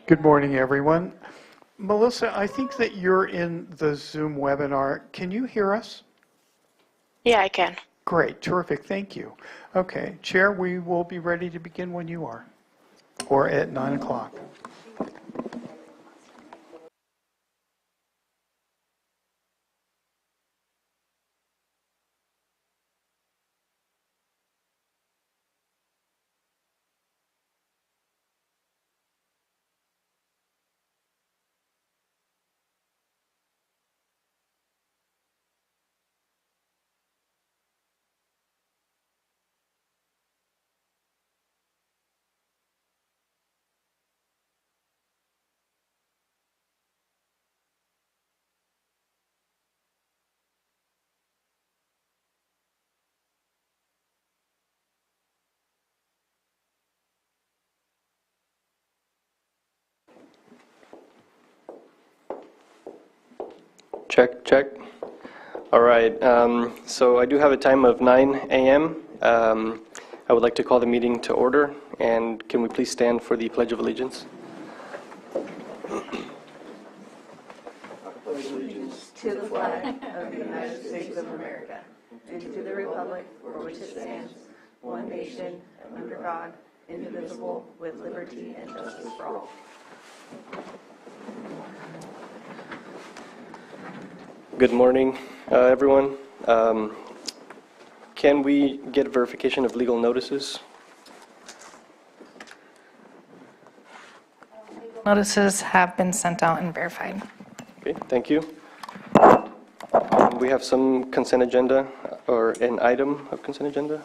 Good morning, everyone. Melissa, I think that you're in the Zoom webinar. Can you hear us? Yeah, I can. Great, terrific, thank you. Okay, Chair, we will be ready to begin when you are, or at 9 o'clock. Check, check. All right, so I do have a time of 9 a.m. I would like to call the meeting to order, and can we please stand for the Pledge of Allegiance? Allegiance to the flag of the United States of America and to the republic for which it stands, one nation, under God, indivisible, with liberty and justice for all. Good morning, everyone. Can we get verification of legal notices? Notices have been sent out and verified. Okay, thank you. We have some consent agenda, or an item of consent agenda.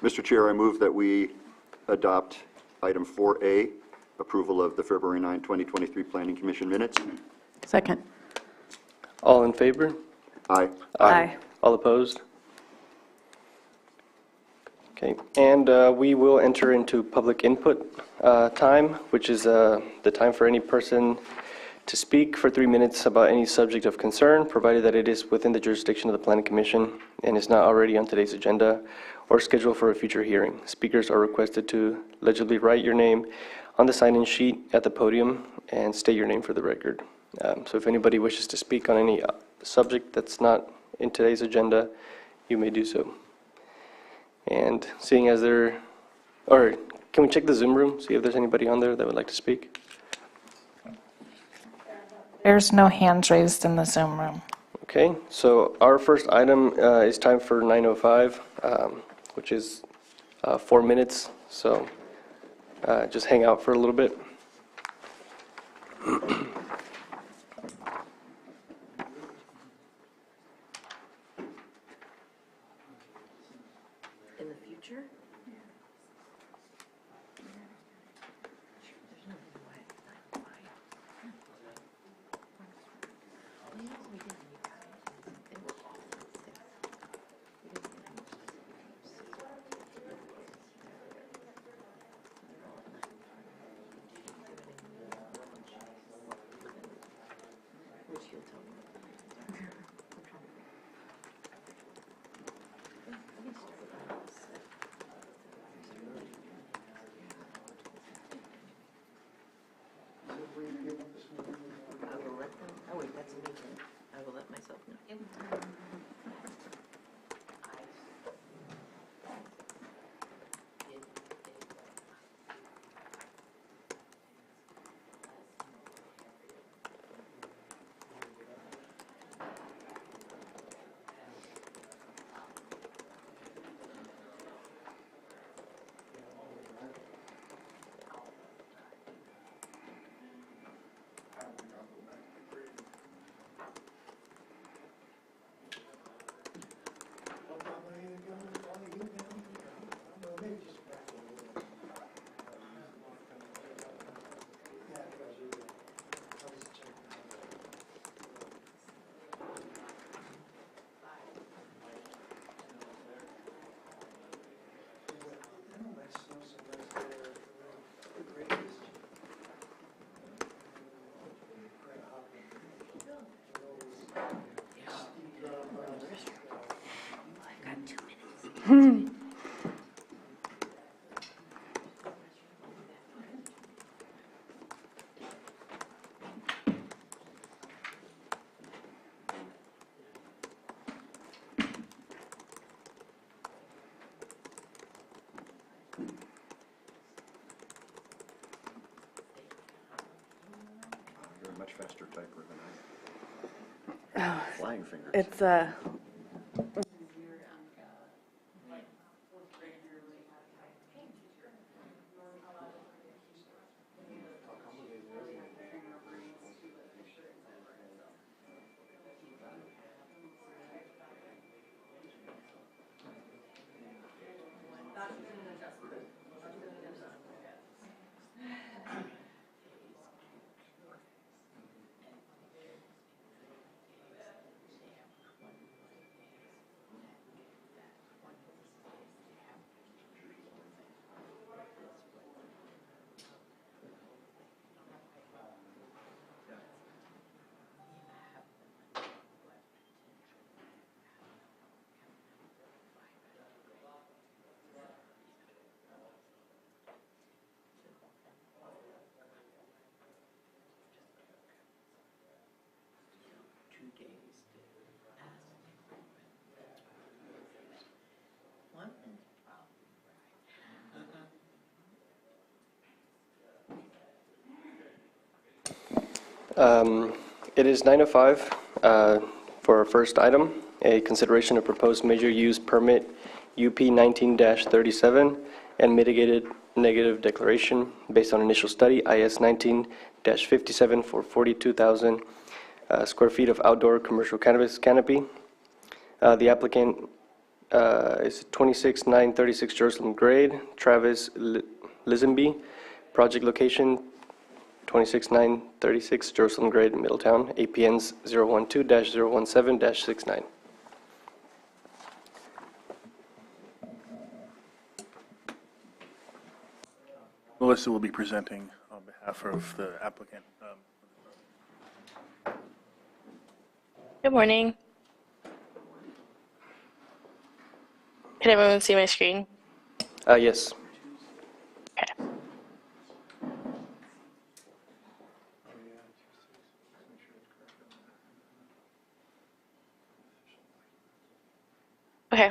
Mr. Chair, I move that we adopt item 4A, approval of the February 9, 2023 Planning Commission minutes. Second. All in favor? Aye. Aye. All opposed? Okay, and we will enter into public input time, which is the time for any person to speak for 3 minutes about any subject of concern, provided that it is within the jurisdiction of the Planning Commission and is not already on today's agenda or scheduled for a future hearing. Speakers are requested to legibly write your name on the sign-in sheet at the podium and state your name for the record. So if anybody wishes to speak on any subject that's not in today's agenda, you may do so. And seeing as there, or can we check the Zoom room, see if there's anybody on there that would like to speak? There's no hands raised in the Zoom room. Okay, so our first item is time for 9:05, which is 4 minutes, so just hang out for a little bit. In the future? I will let them, oh wait, that's a meeting. I will let myself know. Much faster typer than I. Flying fingers. It's It is 9:05 for our first item, a consideration of proposed major use permit UP 19-37 and mitigated negative declaration based on initial study IS 19-57 for 42,000 square feet of outdoor commercial cannabis canopy. The applicant is 26936 Jerusalem Grade, Travis Lisenby. Project location 26936 Jerusalem Grade, Middletown, APNs 012-017-69. Melissa will be presenting on behalf of the applicant. Good morning. Can everyone see my screen? Yes. Okay. Okay.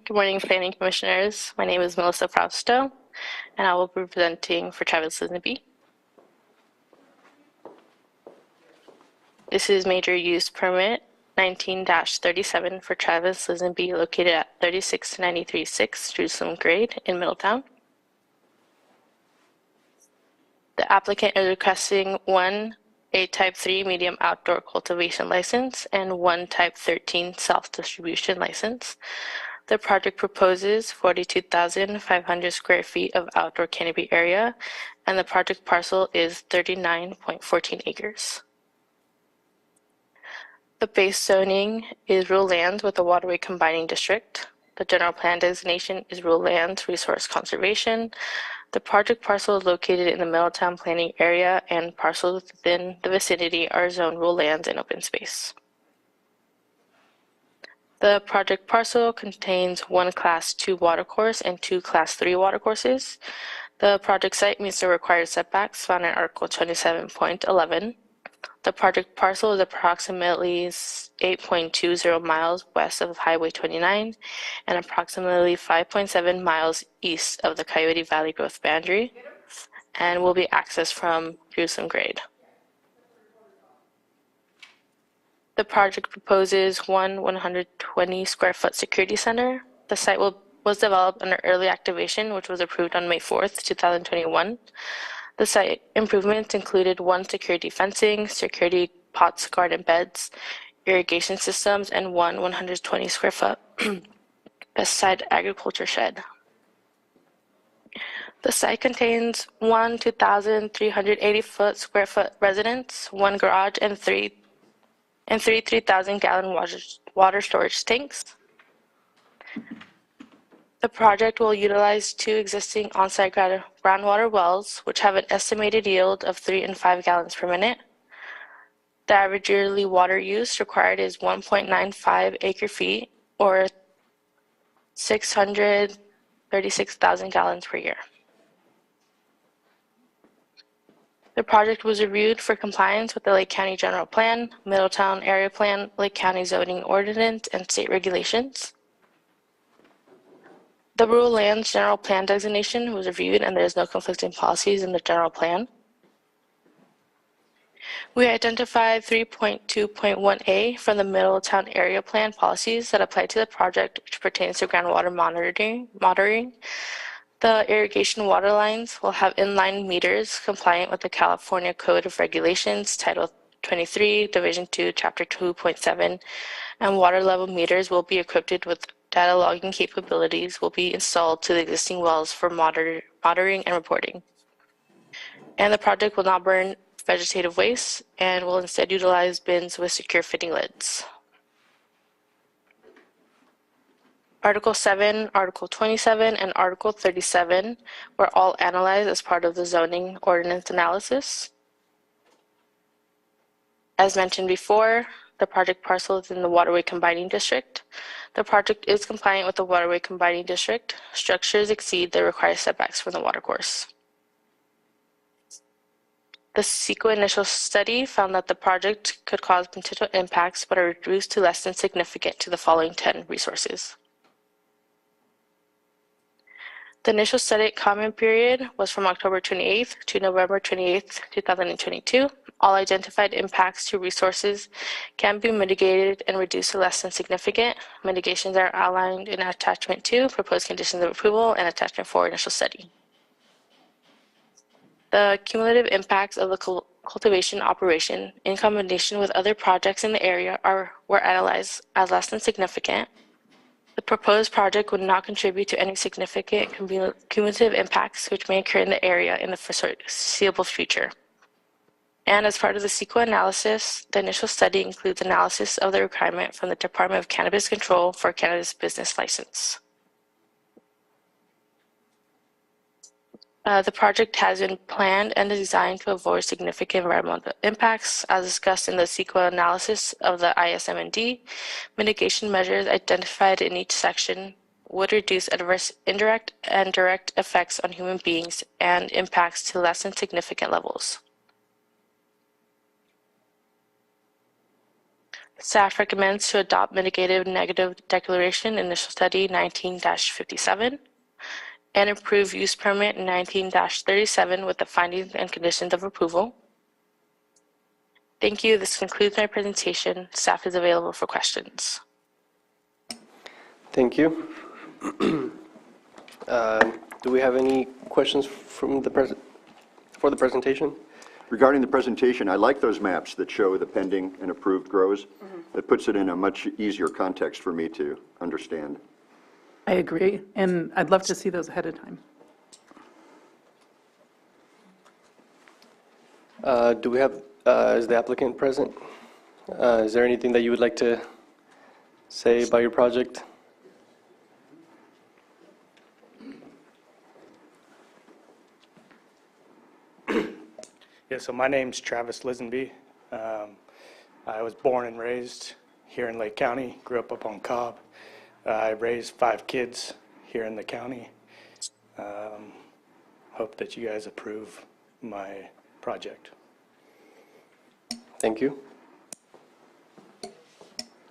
Good morning, planning commissioners. My name is Melissa Frausto, and I will be presenting for Travis Lisenby. This is major use permit 19-37 for Travis Lisenby, located at 36936 Jerusalem Grade in Middletown. The applicant is requesting a Type 3 medium outdoor cultivation license and one Type 13 self-distribution license. The project proposes 42,500 square feet of outdoor canopy area, and the project parcel is 39.14 acres. The base zoning is rural lands with a waterway combining district. The general plan designation is rural lands resource conservation. The project parcel is located in the Middletown planning area, and parcels within the vicinity are zoned rural lands and open space. The project parcel contains one Class 2 watercourse and two Class 3 watercourses. The project site meets the required setbacks found in Article 27.11. The project parcel is approximately 8.20 miles west of Highway 29 and approximately 5.7 miles east of the Coyote Valley growth boundary, and will be accessed from Jerusalem Grade. The project proposes one 120 square foot security center. The site was developed under early activation, which was approved on May 4th, 2021. The site improvements included one security fencing, security pots, garden beds, irrigation systems, and one 120 square foot pesticide agriculture shed. The site contains one 2,380 square foot residence, one garage, and three 3,000 gallon water storage tanks. The project will utilize two existing on-site groundwater wells, which have an estimated yield of 3 and 5 gallons per minute. The average yearly water use required is 1.95 acre feet, or 636,000 gallons per year. The project was reviewed for compliance with the Lake County General Plan, Middletown Area Plan, Lake County Zoning Ordinance, and state regulations. The Rural Lands General Plan designation was reviewed, and there is no conflicting policies in the general plan. We identified 3.2.1A from the Middletown Area Plan policies that apply to the project, which pertains to groundwater monitoring. The irrigation water lines will have inline meters compliant with the California Code of Regulations, Title 23, Division 2, Chapter 2.7, and water level meters will be equipped with data logging capabilities will be installed to the existing wells for monitoring and reporting. And the project will not burn vegetative waste and will instead utilize bins with secure fitting lids. Article 7, Article 27, and Article 37 were all analyzed as part of the zoning ordinance analysis. As mentioned before, the project parcel is in the Waterway Combining District. The project is compliant with the Waterway Combining District. Structures exceed the required setbacks from the watercourse. The CEQA initial study found that the project could cause potential impacts but are reduced to less than significant to the following 10 resources. The initial study comment period was from October 28th to November 28th, 2022. All identified impacts to resources can be mitigated and reduced to less than significant. Mitigations are outlined in Attachment 2, Proposed Conditions of Approval, and Attachment 4, Initial Study. The cumulative impacts of the cultivation operation in combination with other projects in the area were analyzed as less than significant. The proposed project would not contribute to any significant cumulative impacts which may occur in the area in the foreseeable future. And as part of the CEQA analysis, the initial study includes analysis of the requirement from the Department of Cannabis Control for a cannabis business license. The project has been planned and designed to avoid significant environmental impacts, as discussed in the CEQA analysis of the ISM&D. Mitigation measures identified in each section would reduce adverse indirect and direct effects on human beings and impacts to less than significant levels. Staff recommends to adopt mitigated negative declaration initial study 19-57. And approve use permit 19-37 with the findings and conditions of approval. Thank you. This concludes my presentation. Staff is available for questions. Thank you. Do we have any questions from for the presentation? Regarding the presentation, I like those maps that show the pending and approved grows. That puts it in a much easier context for me to understand. I agree, and I'd love to see those ahead of time. Do we have, is the applicant present? Is there anything that you would like to say about your project? Yeah, so my name's Travis Lisenby. I was born and raised here in Lake County, grew up on Cobb. I raised 5 kids here in the county. Hope that you guys approve my project. Thank you.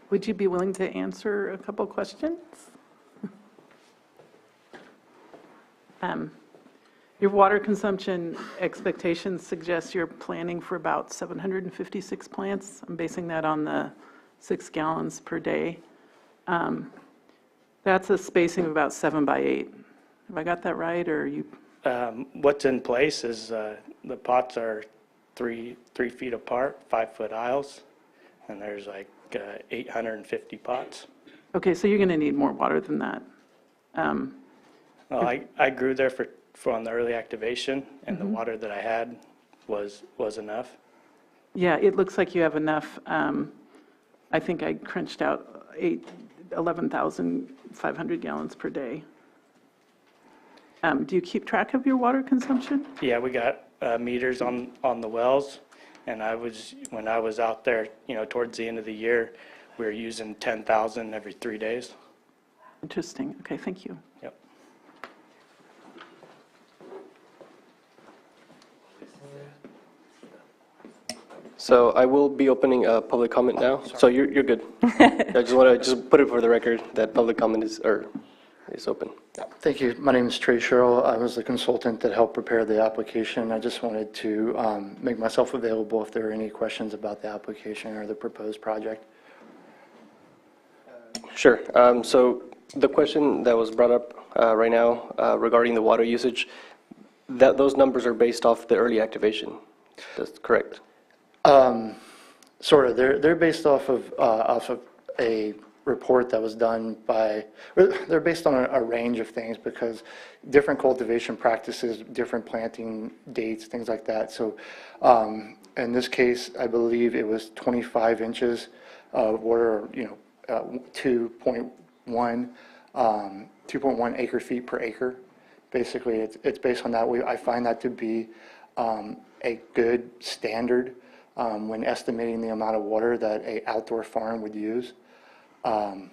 Would you be willing to answer a couple questions? Your water consumption expectations suggest you're planning for about 756 plants. I'm basing that on the 6 gallons per day. That's a spacing of about 7 by 8. Have I got that right, or you? What's in place is the pots are 3 feet apart, 5-foot aisles, and there's like 850 pots. Okay, so you're going to need more water than that. Well, I grew there for on the early activation, and the water that I had was enough. Yeah, it looks like you have enough. I think I crunched out 11,500 gallons per day. Do you keep track of your water consumption? Yeah, we got meters on the wells, and when I was out there, towards the end of the year, we were using 10,000 every 3 days. Interesting. Okay, thank you. Yep. So I will be opening a public comment now. So you're good. I just want to put it for the record that public comment is open. Thank you. My name is Trey Sherrill. I was the consultant that helped prepare the application. I just wanted to make myself available if there are any questions about the application or the proposed project. Sure. So the question that was brought up right now regarding the water usage, those numbers are based off the early activation. That's correct. Sort of. They're based off of a report that was done by. They're based on a range of things because different cultivation practices, different planting dates, things like that. So in this case, I believe it was 25 inches of water, 2.1 acre feet per acre. Basically, it's based on that. I find that to be a good standard when estimating the amount of water that a outdoor farm would use. And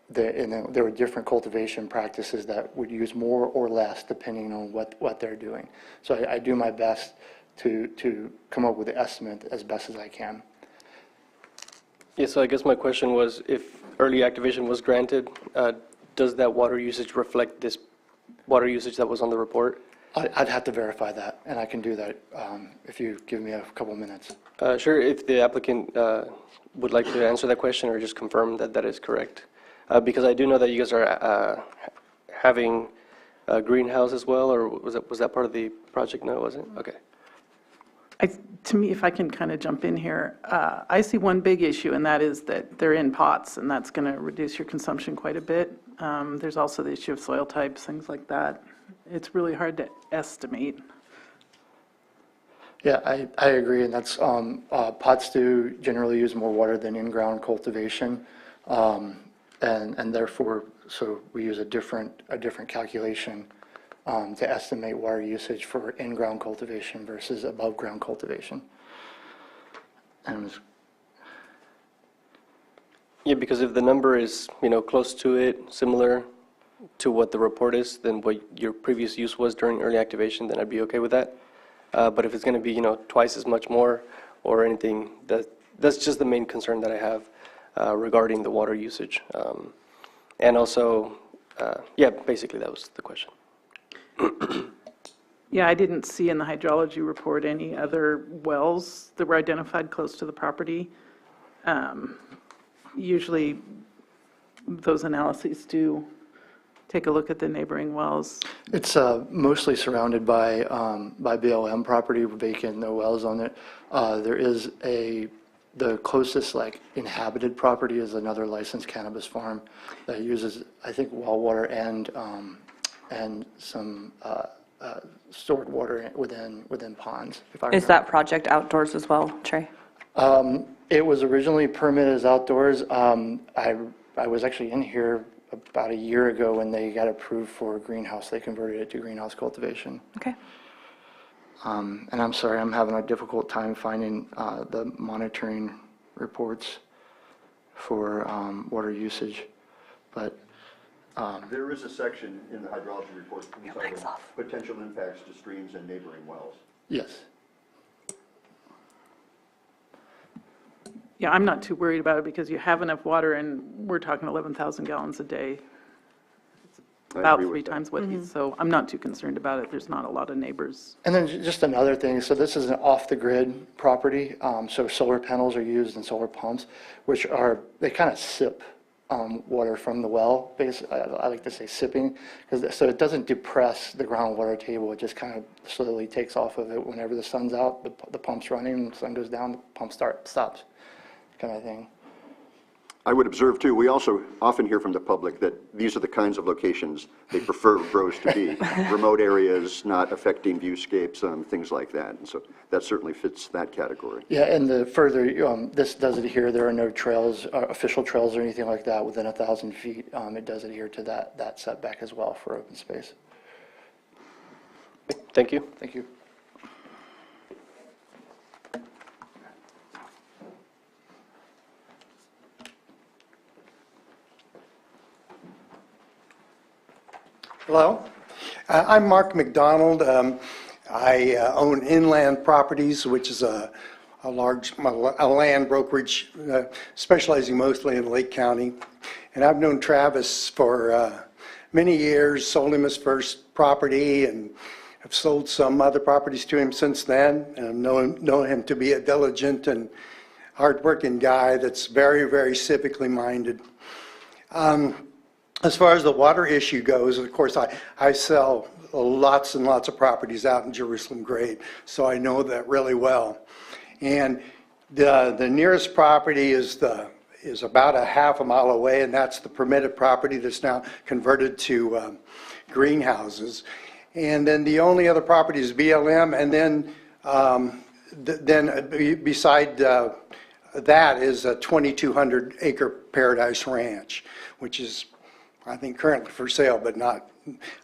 there were different cultivation practices that would use more or less depending on what they're doing. So I do my best to come up with the estimate as best as I can. Yeah, so I guess my question was, if early activation was granted, does that water usage reflect this water usage that was on the report? I'd have to verify that, and I can do that if you give me a couple minutes. Sure, if the applicant would like to answer that question or just confirm that that is correct. Because I do know that you guys are having a greenhouse as well, or was that part of the project? No, it wasn't? Okay. To me, if I can kind of jump in here, I see one big issue, and that is that they're in pots, and that's going to reduce your consumption quite a bit. There's also the issue of soil types, things like that. It's really hard to estimate. Yeah, I agree, and that's, pots do generally use more water than in-ground cultivation, and therefore, so we use a different calculation to estimate water usage for in-ground cultivation versus above-ground cultivation. And Yeah, because if the number is, close to it, similar to what the report is, then what your previous use was during early activation, then I'd be okay with that. But if it's going to be, twice as much more or anything, that's just the main concern that I have regarding the water usage. And also, yeah, basically that was the question. Yeah, I didn't see in the hydrology report any other wells that were identified close to the property. Usually, those analyses do take a look at the neighboring wells. it's mostly surrounded by BLM property, vacant, no wells on it. There is the closest inhabited property is another licensed cannabis farm that uses, I think, well water and some stored water within ponds. If I Is remember. that project outdoors as well, Trey? It was originally permitted as outdoors. I was actually in here about a year ago when they got approved for a greenhouse. They converted it to greenhouse cultivation. Okay. And I'm sorry, I'm having a difficult time finding the monitoring reports for water usage, but There is a section in the hydrology report entitled Potential Impacts to Streams and Neighboring Wells. yes. Yeah, I'm not too worried about it because you have enough water, and we're talking 11,000 gallons a day. It's I about agree with 3 that. times what he's, so I'm not too concerned about it. There's not a lot of neighbors. And then just another thing, so this is an off-the-grid property, so solar panels are used and solar pumps, which they kind of sip water from the well. Basically, I like to say sipping, so it doesn't depress the groundwater table. It just kind of slowly takes off of it whenever the sun's out, the pump's running, the sun goes down, the pump stops, kind of thing. I would observe, too, we also often hear from the public that these are the kinds of locations they prefer grows to be. Remote areas, not affecting viewscapes, things like that. And so that certainly fits that category. Yeah, and the further, this does adhere, there are no trails, official trails or anything like that within 1,000 feet. It does adhere to that setback as well for open space. Thank you. Thank you. Hello, I'm Mark McDonald. I own Inland Properties, which is a land brokerage specializing mostly in Lake County. And I've known Travis for many years, sold him his first property, and have sold some other properties to him since then, and know him to be a diligent and hardworking guy that's very, very civically minded. As far as the water issue goes, of course, I sell lots and lots of properties out in Jerusalem Grade, so I know that really well. And the nearest property is about a half a mile away, and that's the permitted property that's now converted to greenhouses. And then the only other property is BLM, and then beside that is a 2,200 acre Paradise Ranch, which is, I think, currently for sale, but not,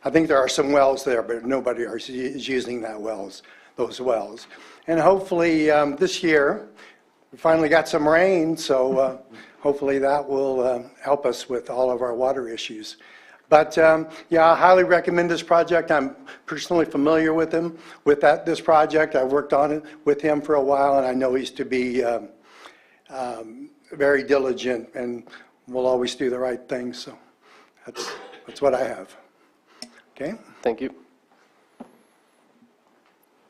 I think there are some wells there, but nobody is using those wells. And hopefully this year, we finally got some rain, so hopefully that will help us with all of our water issues. But yeah, I highly recommend this project. I'm personally familiar with him, with this project. I worked on it with him for a while, and I know he's to be very diligent and will always do the right thing. So that's what I have. Okay? Thank you.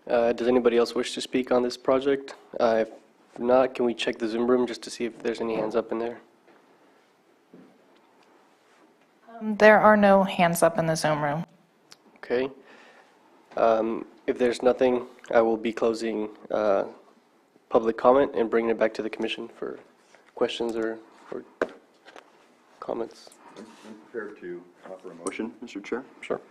Does anybody else wish to speak on this project? If not, can we check the Zoom room just to see if there's any hands up in there? There are no hands up in the Zoom room. Okay. If there's nothing, I will be closing public comment and bringing it back to the commission for questions or comments. I'm prepared to offer a motion, Mr. Chair. Sure.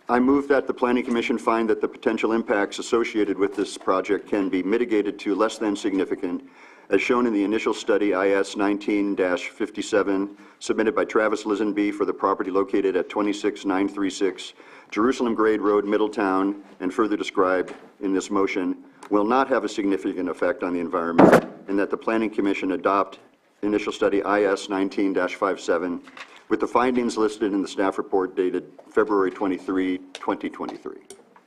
I move that the Planning Commission find that the potential impacts associated with this project can be mitigated to less than significant, as shown in the initial study IS 19-57 submitted by Travis Lisenby for the property located at 26936 Jerusalem Grade Road, Middletown, and further described in this motion, will not have a significant effect on the environment, and that the Planning Commission adopt initial study IS 19-57 with the findings listed in the staff report dated February 23, 2023.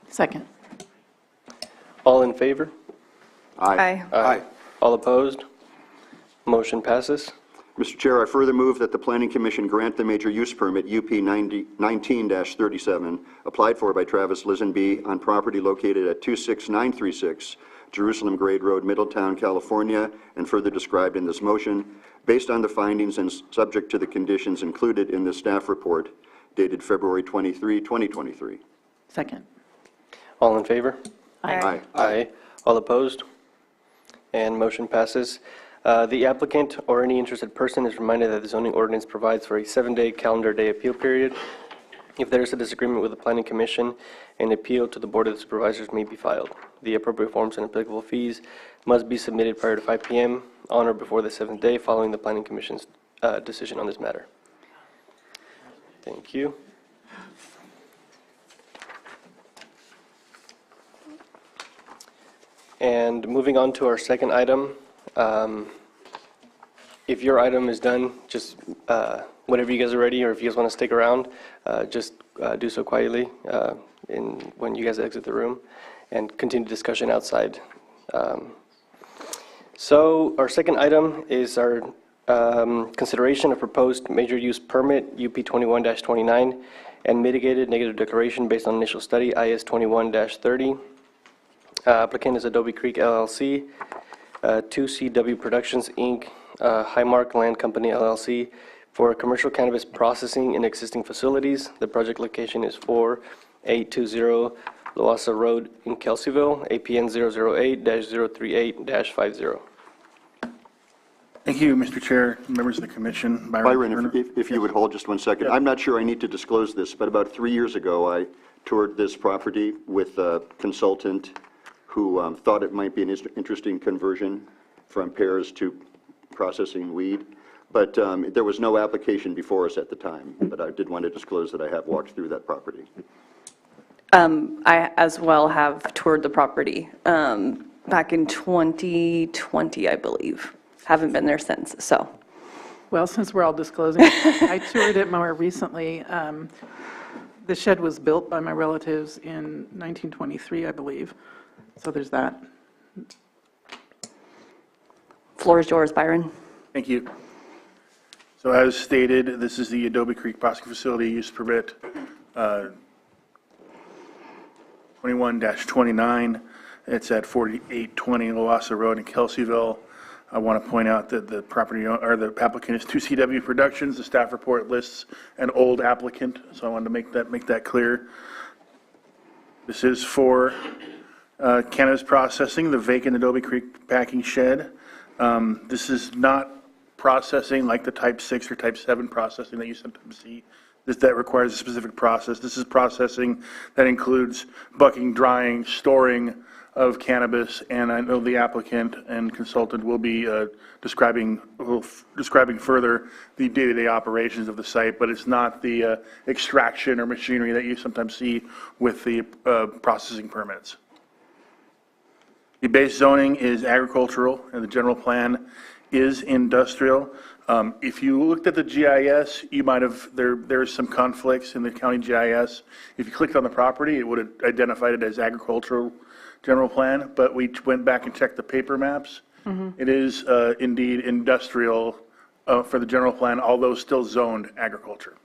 Second. All in favor? Aye. Aye. All opposed? Motion passes. Mr. Chair, I further move that the Planning Commission grant the major use permit UP 19-37 applied for by Travis Lisenby on property located at 26936 Jerusalem Grade Road, Middletown, California, and further described in this motion, based on the findings and subject to the conditions included in the staff report dated February 23, 2023. Second. All in favor? Aye. Aye. All opposed? And motion passes. The applicant or any interested person is reminded that the zoning ordinance provides for a 7-day calendar day appeal period. If there is a disagreement with the Planning Commission, an appeal to the Board of Supervisors may be filed. The appropriate forms and applicable fees must be submitted prior to 5 p.m. on or before the 7th day following the Planning Commission's decision on this matter. Thank you. And moving on to our second item, if your item is done, just whenever you guys are ready, or if you guys want to stick around, just do so quietly when you guys exit the room, and continue discussion outside. So our second item is our consideration of proposed major use permit UP 21-29 and mitigated negative declaration based on initial study IS 21-30. Applicant is Adobe Creek LLC, 2CW Productions Inc., Highmark Land Company LLC for commercial cannabis processing in existing facilities. The project location is 4820 Loasa Road in Kelseyville, APN 008-038-50. Thank you, Mr. Chair, members of the commission. Byron, Turner. if you would hold just 1 second. I'm not sure I need to disclose this, but about 3 years ago, I toured this property with a consultant who thought it might be an interesting conversion from pears to processing weed. But there was no application before us at the time, but I did want to disclose that I have walked through that property. I as well have toured the property back in 2020, I believe. Haven't been there since, so. Well, since we're all disclosing, I toured it more recently. The shed was built by my relatives in 1923, I believe. So there's that. Floor is yours, Byron. Thank you. So as stated, this is the Adobe Creek Processing Facility Use Permit 21-29. It's at 4820 Lowassa Road in Kelseyville. I want to point out that the property, or the applicant is 2CW Productions. The staff report lists an old applicant, so I wanted to make that clear. This is for cannabis processing, the vacant Adobe Creek packing shed. This is not processing like the type 6 or type 7 processing that you sometimes see. That requires a specific process. This is processing that includes bucking, drying, storing of cannabis, and I know the applicant and consultant will be describing further the day-to-day operations of the site, but it's not the extraction or machinery that you sometimes see with the processing permits. The base zoning is agricultural, and the general plan is industrial. If you looked at the GIS, you might have, there's some conflicts in the county GIS. If you clicked on the property, it would have identified it as agricultural general plan, but we went back and checked the paper maps. It is indeed industrial for the general plan, although still zoned agriculture.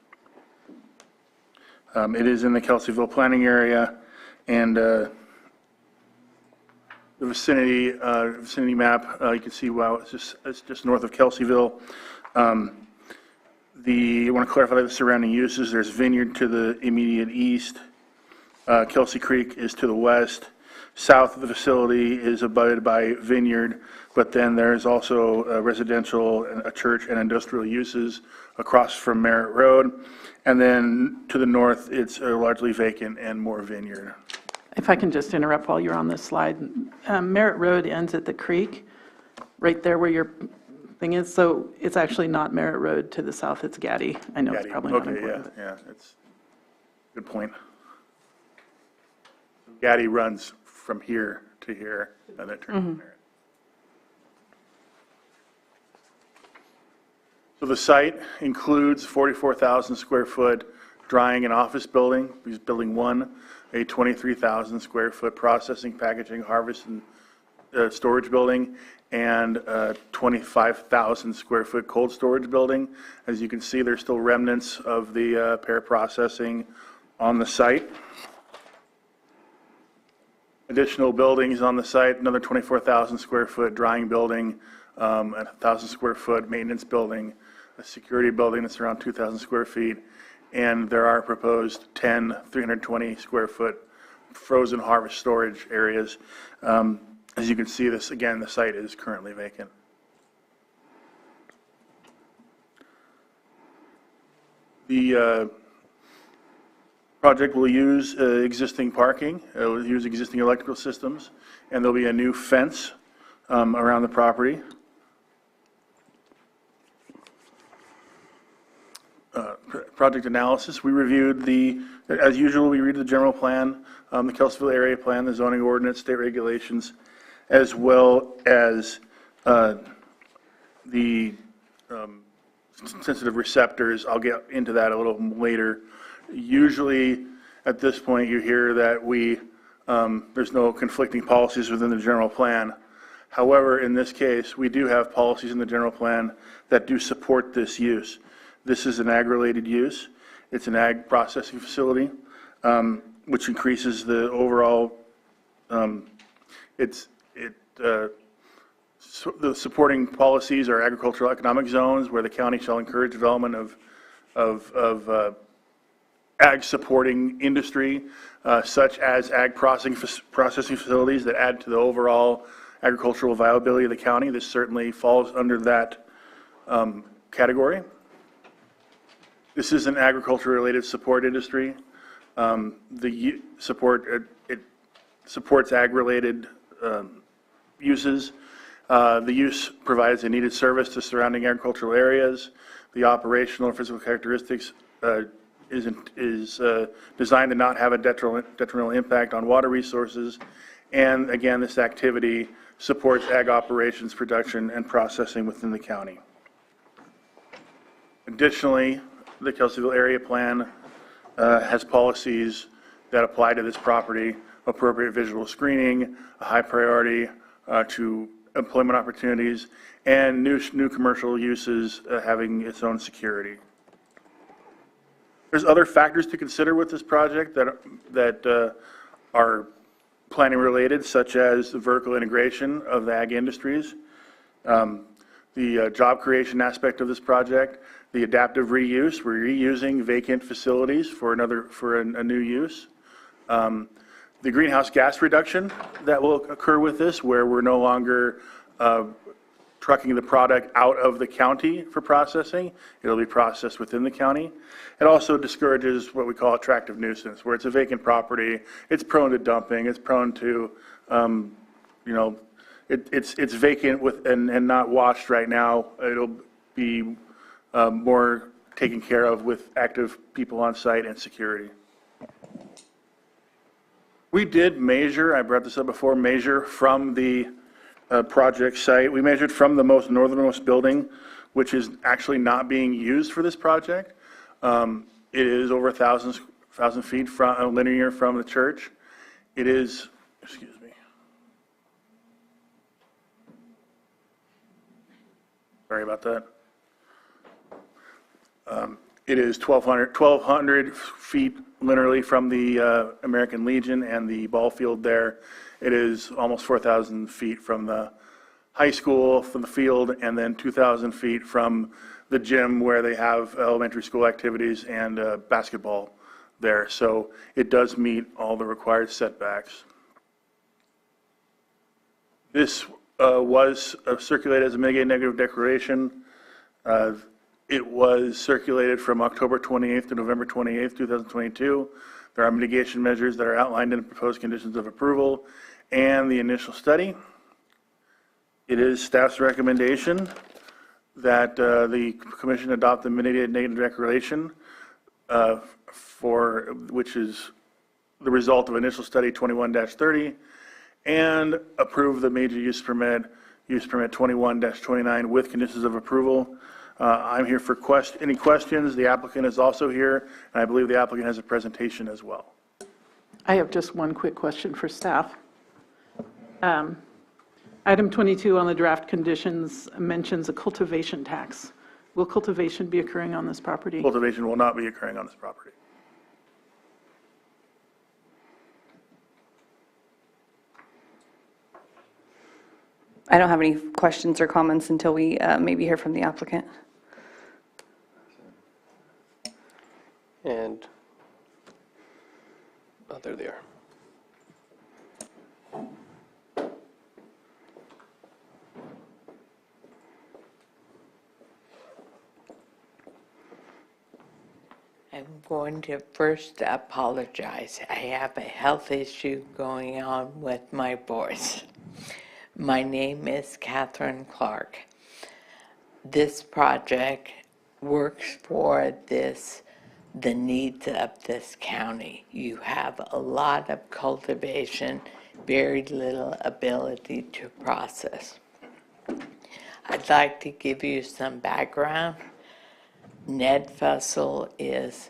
It is in the Kelseyville planning area, and the vicinity map, you can see, wow, it's just north of Kelseyville. I want to clarify the surrounding uses. There's vineyard to the immediate east. Kelsey Creek is to the west. South of the facility is abutted by vineyard, but then there's also a residential, a church, and industrial uses across from Merritt Road. And then to the north, it's largely vacant and more vineyard. If I can just interrupt while you're on this slide, Merritt Road ends at the creek, right there where your thing is, so it's actually not Merritt Road to the south, it's Gaddy. I know it's probably not important. Okay, yeah, that's a good point. Gaddy runs from here to here, and then turns to Merritt. So the site includes 44,000 square foot drying and office building, which is building 1, a 23,000 square foot processing, packaging, harvest, and storage building, and a 25,000 square foot cold storage building. As you can see, there's still remnants of the pear processing on the site. Additional buildings on the site, another 24,000 square foot drying building, and 1,000 square foot maintenance building, a security building that's around 2,000 square feet, and there are proposed 10 320 square foot frozen harvest storage areas. As you can see, this again, the site is currently vacant. The project will use existing parking, it will use existing electrical systems, and there'll be a new fence around the property. Project analysis, we reviewed as usual, we read the general plan, the Kelseyville area plan, the zoning ordinance, state regulations, as well as the sensitive receptors. I'll get into that a little later. Usually, at this point, you hear that there's no conflicting policies within the general plan. However, in this case, we do have policies in the general plan that do support this use. This is an ag-related use. It's an ag processing facility, which increases the overall, the supporting policies are agricultural economic zones where the county shall encourage development of ag supporting industry, such as ag processing facilities that add to the overall agricultural viability of the county. This certainly falls under that category. This is an agriculture-related support industry. It supports ag-related uses. The use provides a needed service to surrounding agricultural areas. The operational and physical characteristics is designed to not have a detrimental impact on water resources. And again, this activity supports ag operations, production, and processing within the county. Additionally, the Kelseyville area plan has policies that apply to this property: appropriate visual screening, a high priority to employment opportunities, and new commercial uses having its own security. There's other factors to consider with this project that are planning related, such as the vertical integration of the ag industries, the job creation aspect of this project, the adaptive reuse. We're reusing vacant facilities for a new use. The greenhouse gas reduction that will occur with this, where we're no longer trucking the product out of the county for processing. It'll be processed within the county. It also discourages what we call attractive nuisance, where it's a vacant property, it's prone to dumping, it's prone to, it's vacant and not watched right now. It'll be more taken care of with active people on site and security. We did measure, I brought this up before, measure from the project site. We measured from the most northernmost building, which is actually not being used for this project. It is over 1,000 feet from linear from the church. It is, excuse me. Sorry about that. It is 1,200 feet linearly from the American Legion and the ball field there. It is almost 4,000 feet from the high school, from the field, and then 2,000 feet from the gym where they have elementary school activities and basketball there. So it does meet all the required setbacks. This was circulated as a mitigated negative declaration. It was circulated from October 28th to November 28th, 2022. There are mitigation measures that are outlined in the proposed conditions of approval and the initial study. It is staff's recommendation that the commission adopt the mitigated negative declaration which is the result of initial study 21-30, and approve the major use permit 21-29 with conditions of approval. I'm here for any questions. The applicant is also here, and I believe the applicant has a presentation as well. I have just one quick question for staff. Item 22 on the draft conditions mentions a cultivation tax. Will cultivation be occurring on this property? Cultivation will not be occurring on this property. I don't have any questions or comments until we maybe hear from the applicant. And, oh, there they are. I'm going to first apologize. I have a health issue going on with my voice. My name is Catherine Clark. This project works for the needs of this county. You have a lot of cultivation, very little ability to process. I'd like to give you some background. Ned Fussell is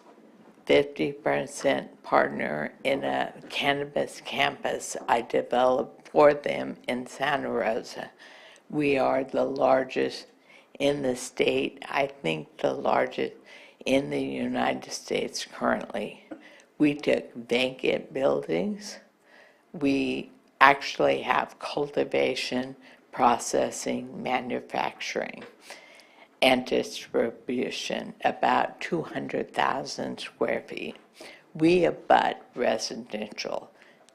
50% partner in a cannabis campus I developed for them in Santa Rosa. We are the largest in the state, I think the largest in the United States currently. We took vacant buildings. We actually have cultivation, processing, manufacturing, and distribution, about 200,000 square feet. We abut residential.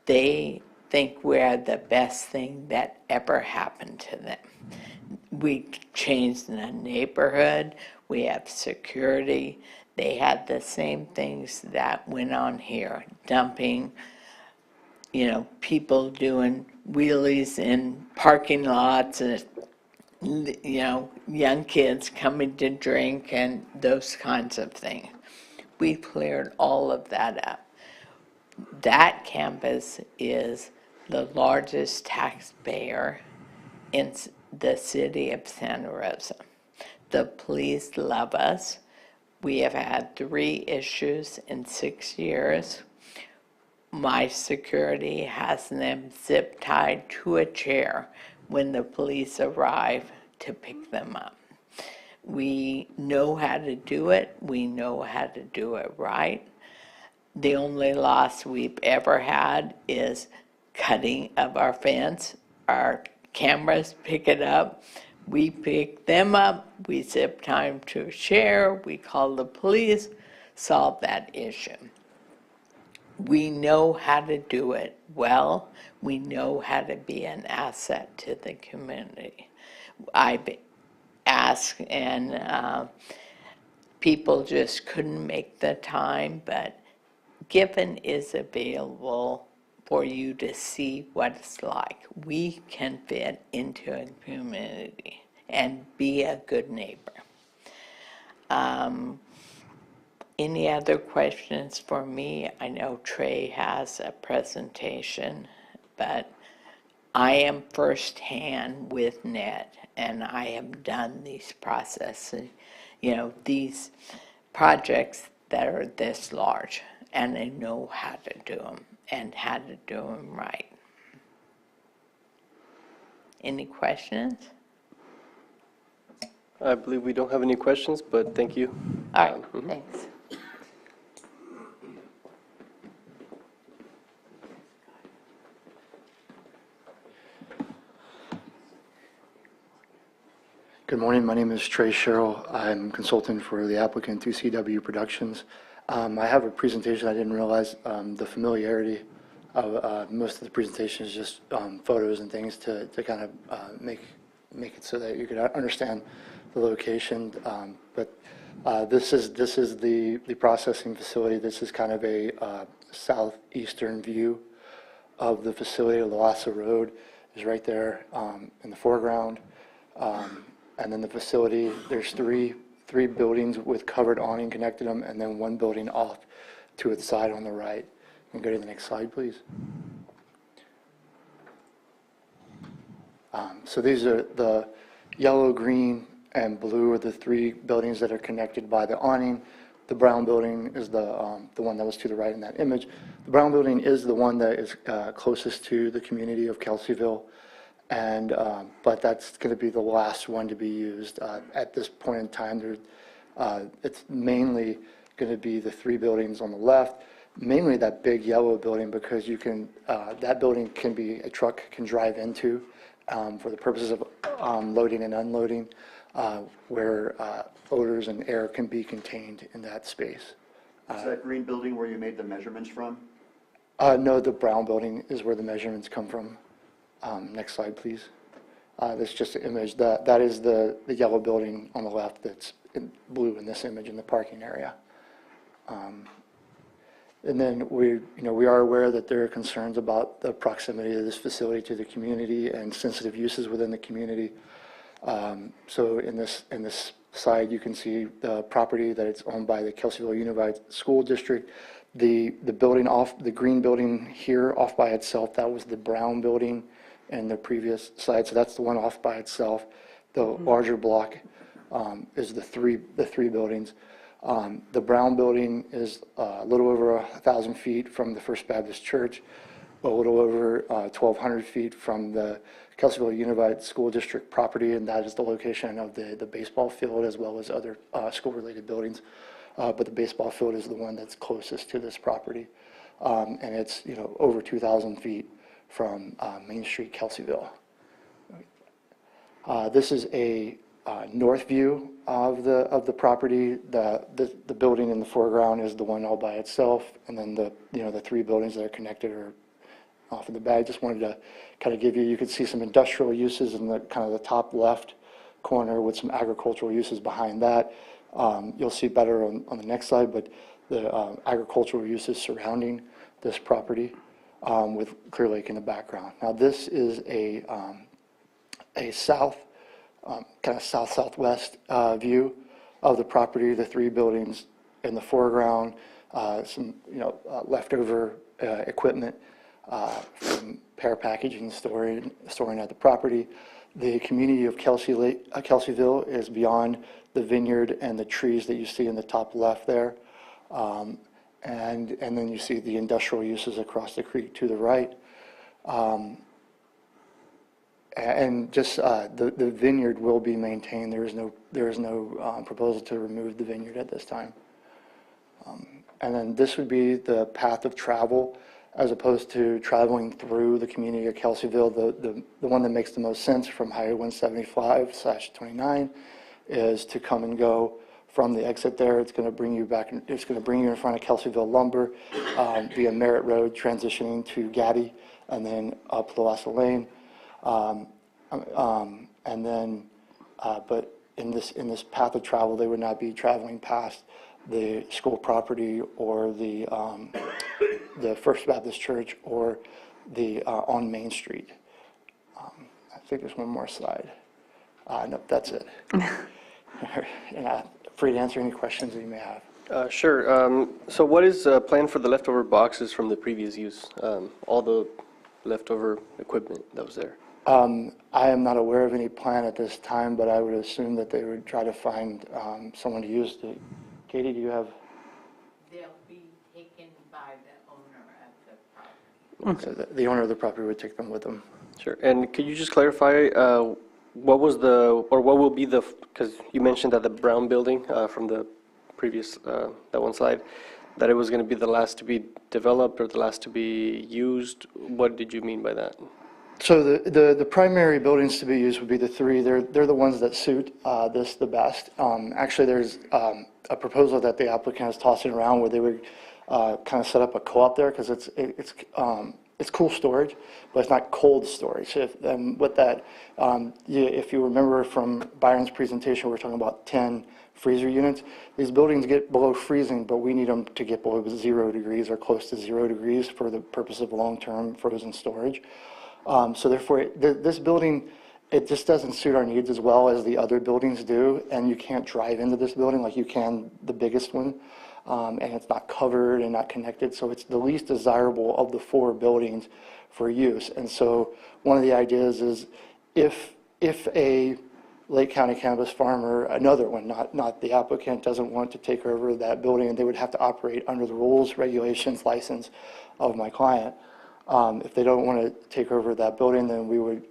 They think we're the best thing that ever happened to them. We changed the neighborhood, we have security. They had the same things that went on here, dumping, people doing wheelies in parking lots and young kids coming to drink and those kinds of things. We cleared all of that up. That campus is the largest taxpayer in the city of Santa Rosa. The police love us. We have had 3 issues in 6 years. My security has them zip tied to a chair when the police arrive to pick them up. We know how to do it. We know how to do it right. The only loss we've ever had is cutting of our fence. Our cameras pick it up. We pick them up. We zip time to share. We call the police, solve that issue. We know how to do it well. We know how to be an asset to the community. I've asked, and people just couldn't make the time, but Giffen is available for you to see what it's like. We can fit into a community and be a good neighbor. Any other questions for me? I know Trey has a presentation, but I am firsthand with Ned, and I have done these processes, these projects that are this large, and I know how to do them and how to do them right. Any questions? I believe we don't have any questions, but thank you. All right, thanks. Good morning, my name is Trey Sherrill. I'm consultant for the applicant 2CW Productions. I have a presentation. I didn't realize the familiarity of most of the presentation is just photos and things to kind of make it so that you could understand the location. But this is the processing facility. This is kind of a southeastern view of the facility. Loasa Road is right there in the foreground. And then the facility, there's three buildings with covered awning connected them, and then one building off to its side on the right. And go to the next slide, please. So these are the yellow, green, and blue are the three buildings that are connected by the awning. The brown building is the one that was to the right in that image. The brown building is the one that is closest to the community of Kelseyville. And but that's going to be the last one to be used at this point in time. It's mainly going to be the three buildings on the left, mainly that big yellow building, because you can that building can be a truck can drive into for the purposes of loading and unloading, where odors and air can be contained in that space. Is that green building where you made the measurements from? No, the brown building is where the measurements come from. Next slide, please. That's just an image. That is the yellow building on the left that's in blue in this image in the parking area. And then we are aware that there are concerns about the proximity of this facility to the community and sensitive uses within the community. So in this slide, you can see the property that it's owned by the Kelseyville Unified School District. The building off, the green building here off by itself, that was the brown building in the previous slide. So that's the one off by itself. The larger block is the three buildings. The brown building is a little over 1,000 feet from the First Baptist Church, a little over 1,200 feet from the Kelseyville Unified School District property, and that is the location of the baseball field as well as other school-related buildings. But the baseball field is the one that's closest to this property, and it's over 2,000 feet from Main Street, Kelseyville. This is a north view of the property. The building in the foreground is the one all by itself, and then the three buildings that are connected are off in the back. Just wanted to kind of give you can see some industrial uses in the kind of the top left corner with some agricultural uses behind that. You'll see better on the next slide, but the agricultural uses surrounding this property with Clear Lake in the background. Now this is a south, kind of southwest view of the property. The three buildings in the foreground, some leftover equipment from Pear Packaging storing at the property. The community of Kelseyville is beyond the vineyard and the trees that you see in the top left there. And then you see the industrial uses across the creek to the right. And just the vineyard will be maintained. There is no proposal to remove the vineyard at this time. And then this would be the path of travel as opposed to traveling through the community of Kelseyville. The one that makes the most sense from Highway 175/29 is to come and go from the exit there. It's going to bring you back, it's going to bring you in front of Kelseyville Lumber via Merritt Road, transitioning to Gaddy, and then up Loasa Lane. And then, but in this path of travel, they would not be traveling past the school property or the First Baptist Church or the on Main Street. I think there's one more slide. No, that's it. And free to answer any questions that you may have. Sure. So what is planned for the leftover boxes from the previous use? All the leftover equipment that was there? I am not aware of any plan at this time, but I would assume that they would try to find someone to use it. Katie, do you have? They'll be taken by the owner of the property. So the owner of the property would take them with them. Sure. And could you just clarify what was the, or what will be the, because you mentioned that the brown building from the previous, that one slide, that it was going to be the last to be developed or the last to be used. What did you mean by that? So the primary buildings to be used would be the three. They're the ones that suit this the best. Actually, there's a proposal that the applicant is tossing around where they would kind of set up a co-op there because it's cool storage, but it's not cold storage. And with that, if you remember from Byron's presentation, we're talking about 10 freezer units. These buildings get below freezing, but we need them to get below 0 degrees or close to 0 degrees for the purpose of long-term frozen storage. So therefore, this building, it just doesn't suit our needs as well as the other buildings do, and you can't drive into this building like you can the biggest one, and it's not covered and not connected, so it's the least desirable of the 4 buildings for use. And so one of the ideas is if a Lake County cannabis farmer, another one, not the applicant, doesn't want to take over that building, and they would have to operate under the rules, regulations, license of my client. If they don't want to take over that building, then we would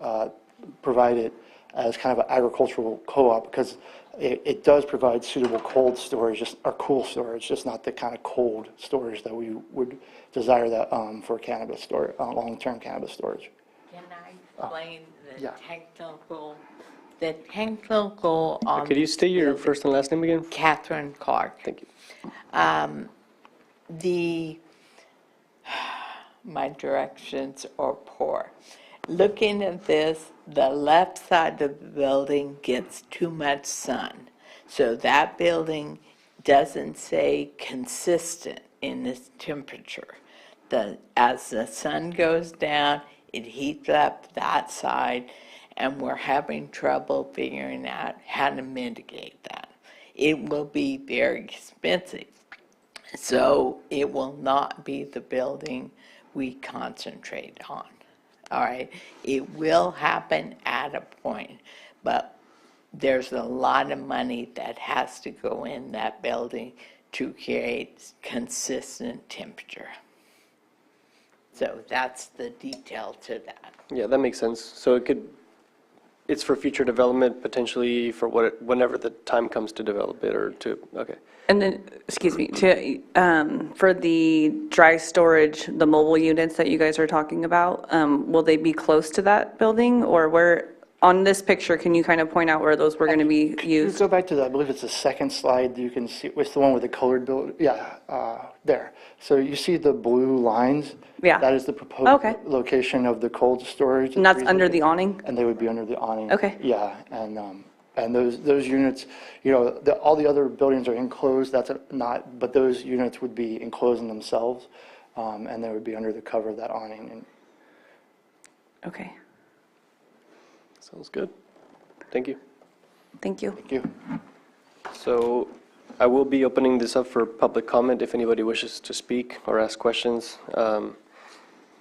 provide it as kind of an agricultural co-op because it does provide suitable cold storage, or cool storage, just not the kind of cold storage that we would desire that for cannabis storage, long-term cannabis storage. Can I explain yeah. the technical on Could you state your first and last name again? Catherine Clark. Thank you. My directions are poor. Looking at this, the left side of the building gets too much sun. So that building doesn't stay consistent in its temperature. As the sun goes down, it heats up that side, and we're having trouble figuring out how to mitigate that. It will be very expensive. So it will not be the building we concentrate on. All right, it will happen at a point, but there's a lot of money that has to go in that building to create consistent temperature. So that's the detail to that. Yeah, that makes sense. So it's for future development, potentially for whenever the time comes to develop it or to, okay. And then, excuse me, for the dry storage, the mobile units that you guys are talking about, will they be close to that building? Or where, on this picture, can you kind of point out where those were going to be Could you used? go back to that? I believe it's the second slide. You can see, it's the one with the colored building. Yeah, there. So you see the blue lines? Yeah. That is the proposed Okay. location of the cold storage. And that's freezer. under the awning? And they would be under the awning. Okay. Yeah, and those units, all the other buildings are enclosed, but those units would be enclosed in themselves, and they would be under the cover of that awning. And Okay, Sounds good. Thank you. thank you. thank you. So I will be opening this up for public comment if anybody wishes to speak or ask questions.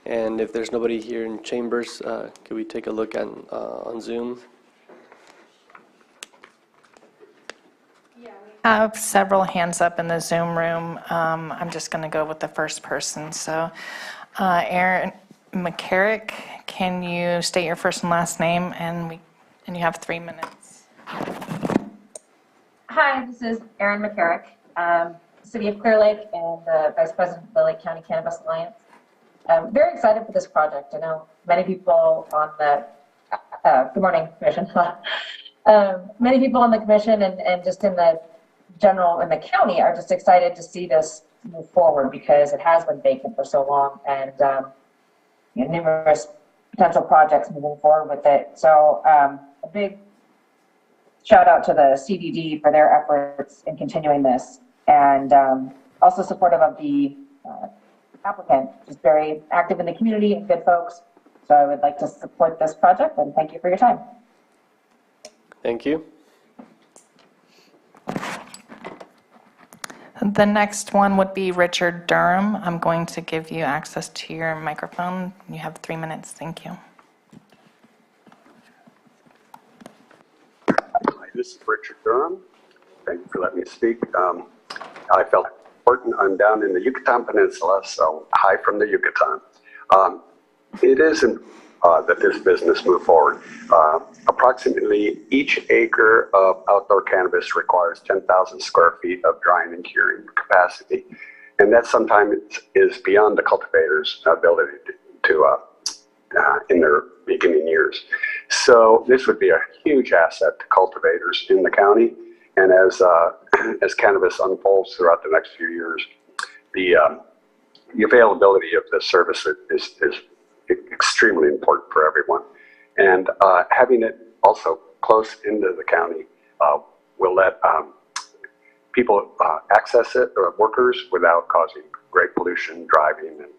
And if there's nobody here in chambers, could we take a look on Zoom? I have several hands up in the Zoom room. I'm just going to go with the first person. So Aaron McCarrick. Can you state your first and last name, and you have 3 minutes. Hi, this is Erin McCarrick, City of Clear Lake and Vice President of the Lake County Cannabis Alliance. I'm very excited for this project. I know many people on the, good morning, Commission. Many people on the Commission and just in the county are just excited to see this move forward because it has been vacant for so long and numerous potential projects moving forward with it. So a big shout out to the CDD for their efforts in continuing this, and also supportive of the applicant, just very active in the community and good folks. So I would like to support this project and thank you for your time. Thank you. The next one would be Richard Durham. I'm going to give you access to your microphone. You have 3 minutes. Thank you. Hi, this is Richard Durham. Thank you for letting me speak. I felt important. I'm down in the Yucatan Peninsula, so hi from the Yucatan. It is that this business move forward. Approximately each acre of outdoor cannabis requires 10,000 square feet of drying and curing capacity. And that sometimes is beyond the cultivators' ability to in their beginning years. So this would be a huge asset to cultivators in the county. And as cannabis unfolds throughout the next few years, the availability of the service is extremely important for everyone. And having it also close into the county will let people access it, workers, without causing great pollution, driving, and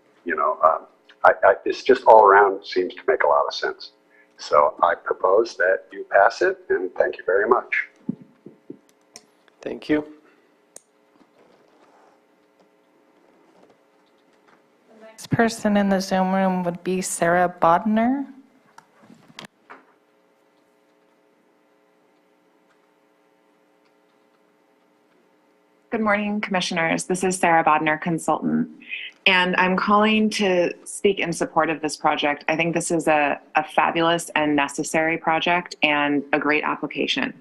it's just all around seems to make a lot of sense. So I propose that you pass it, and thank you very much. Thank you. The next person in the Zoom room would be Sarah Bodner. Good morning, Commissioners. This is Sarah Bodner, consultant, and I'm calling to speak in support of this project. I think this is a fabulous and necessary project and a great application.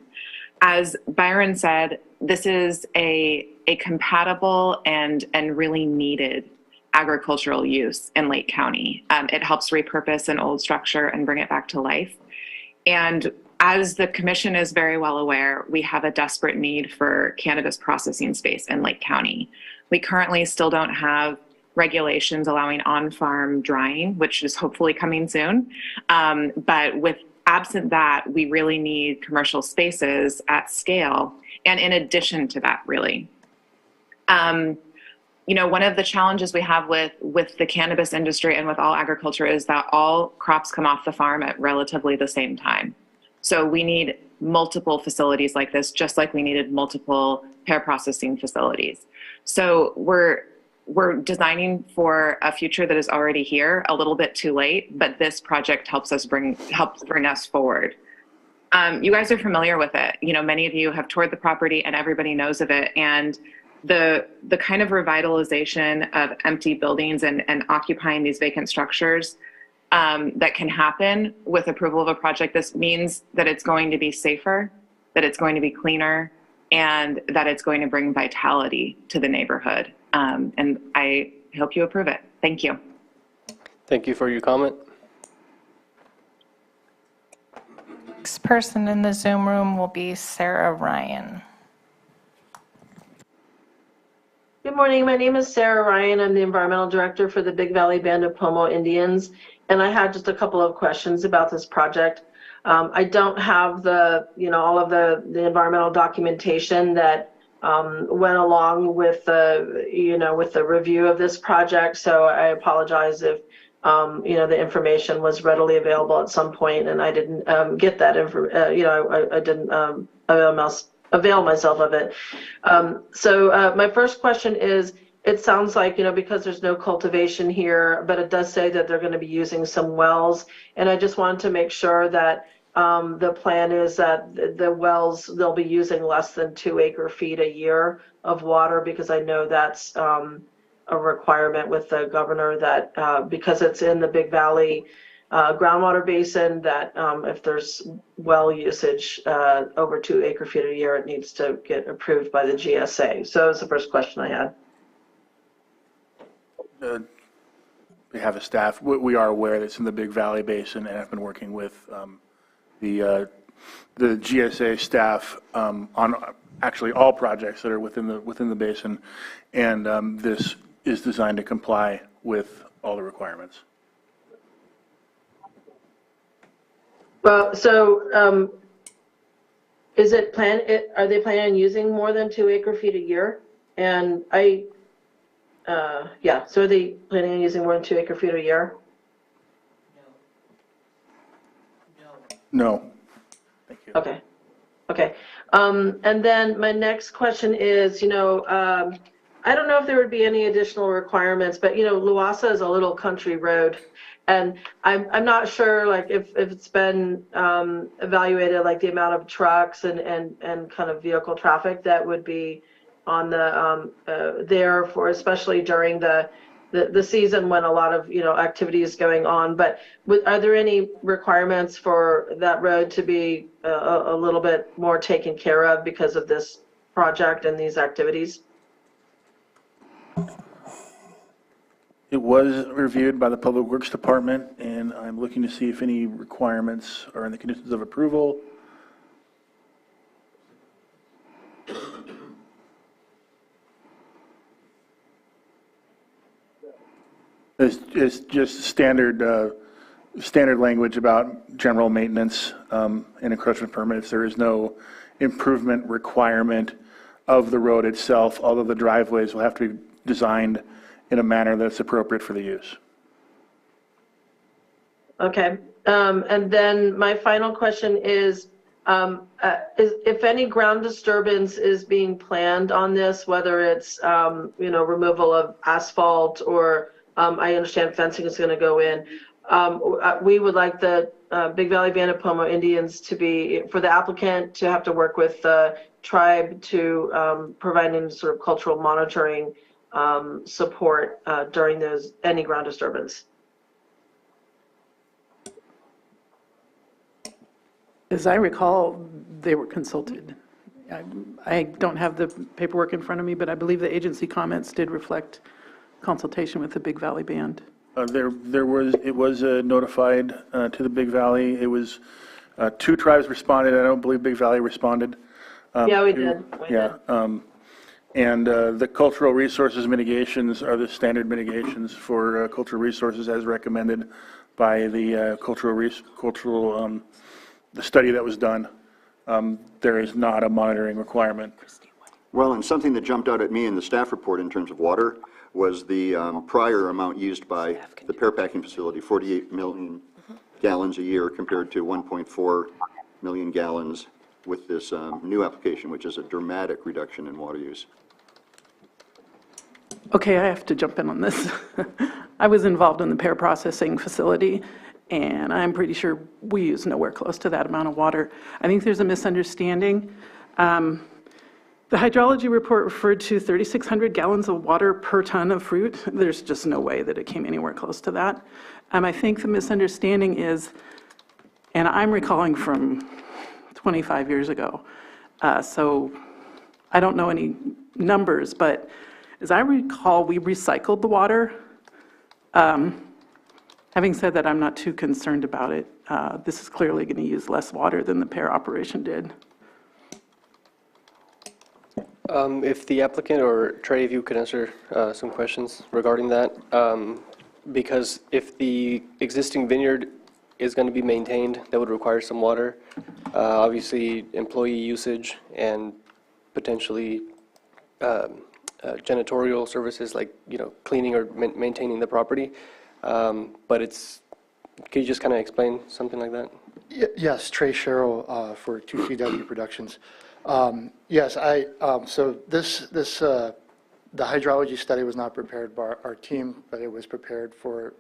As Byron said, this is a compatible and really needed agricultural use in Lake County. It helps repurpose an old structure and bring it back to life. And as the Commission is very well aware, we have a desperate need for cannabis processing space in Lake County. We currently still don't have regulations allowing on-farm drying, which is hopefully coming soon. But absent that, we really need commercial spaces at scale. And in addition to that, really. One of the challenges we have with the cannabis industry and with all agriculture is that all crops come off the farm at relatively the same time. So we need multiple facilities like this, just like we needed multiple pear processing facilities. So we're designing for a future that is already here, a little bit too late, but this project helps bring us forward. You guys are familiar with it. Many of you have toured the property and everybody knows of it. And the kind of revitalization of empty buildings and occupying these vacant structures that can happen with approval of a project, this means that it's going to be safer, that it's going to be cleaner, and that it's going to bring vitality to the neighborhood. And I hope you approve it. Thank you. Thank you for your comment. Next person in the Zoom room will be Sarah Ryan. Good morning. My name is Sarah Ryan. I'm the environmental director for the Big Valley Band of Pomo Indians. And I had just a couple of questions about this project. I don't have all of the environmental documentation that went along with the review of this project. So I apologize if the information was readily available at some point and I didn't get that I didn't avail myself of it. So my first question is, it sounds like, because there's no cultivation here, but it does say that they're going to be using some wells. And I just wanted to make sure that the plan is that the wells, they'll be using less than 2 acre feet a year of water, because I know that's a requirement with the governor that, because it's in the Big Valley groundwater basin, that if there's well usage over 2 acre-feet a year, it needs to get approved by the GSA. So that was the first question I had. We have a staff, we are aware that it's in the Big Valley Basin, and have been working with the GSA staff on actually all projects that are within the basin, and this is designed to comply with all the requirements. Well, so is it are they planning on using more than 2 acre-feet a year? And yeah, so are they planning on using more than 2 acre-feet a year? No. Thank you. Okay. Okay. And then my next question is, I don't know if there would be any additional requirements, but Luasa is a little country road, and I'm not sure like if it's been evaluated, like the amount of trucks and kind of vehicle traffic that would be on the there for, especially during the season when a lot of activity is going on. But are there any requirements for that road to be a little bit more taken care of because of this project and these activities? It was reviewed by the Public Works Department, and I'm looking to see if any requirements are in the conditions of approval. It's just standard language about general maintenance and encroachment permits. There is no improvement requirement of the road itself, although the driveways will have to be designed in a manner that's appropriate for the use. Okay. And then my final question is if any ground disturbance is being planned on this, whether it's removal of asphalt or I understand fencing is going to go in. We would like the Big Valley Band of Pomo Indians for the applicant to have to work with the tribe to provide any sort of cultural monitoring support during any ground disturbance. As I recall, they were consulted. I don't have the paperwork in front of me, but I believe the agency comments did reflect consultation with the Big Valley Band. It was notified to the Big Valley. It was 2 tribes responded. I don't believe Big Valley responded. Yeah, we did. And the cultural resources mitigations are the standard mitigations for cultural resources as recommended by the the study that was done. There is not a monitoring requirement. Well, and something that jumped out at me in the staff report in terms of water was the prior amount used by the pear packing facility, 48 million gallons a year compared to 1.4 million gallons with this new application, which is a dramatic reduction in water use. Okay, I have to jump in on this. I was involved in the pear processing facility, and I'm pretty sure we use nowhere close to that amount of water. I think there's a misunderstanding. The hydrology report referred to 3,600 gallons of water per ton of fruit. There's just no way that it came anywhere close to that. I think the misunderstanding is, and I'm recalling from 25 years ago, so I don't know any numbers, but as I recall, we recycled the water. Having said that, I'm not too concerned about it. This is clearly going to use less water than the pear operation did. If the applicant or Trey, if you could answer some questions regarding that, because if the existing vineyard is going to be maintained, that would require some water. Obviously, employee usage and potentially janitorial services like cleaning or maintaining the property. But can you just kind of explain something like that? Yes, Trey Sherrill for 2CW Productions. Yes, so the hydrology study was not prepared by our team, but it was prepared for,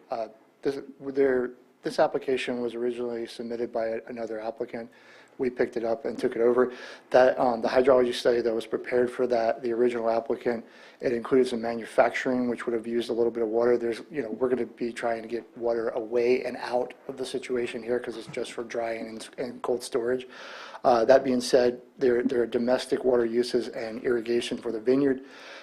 this application was originally submitted by another applicant. We picked it up and took it over. That, the hydrology study that was prepared for that, the original applicant, it included some manufacturing, which would have used a little bit of water. There's, we're going to be trying to get water away and out of the situation here because it's just for drying and cold storage. That being said, there are domestic water uses and irrigation for the vineyard.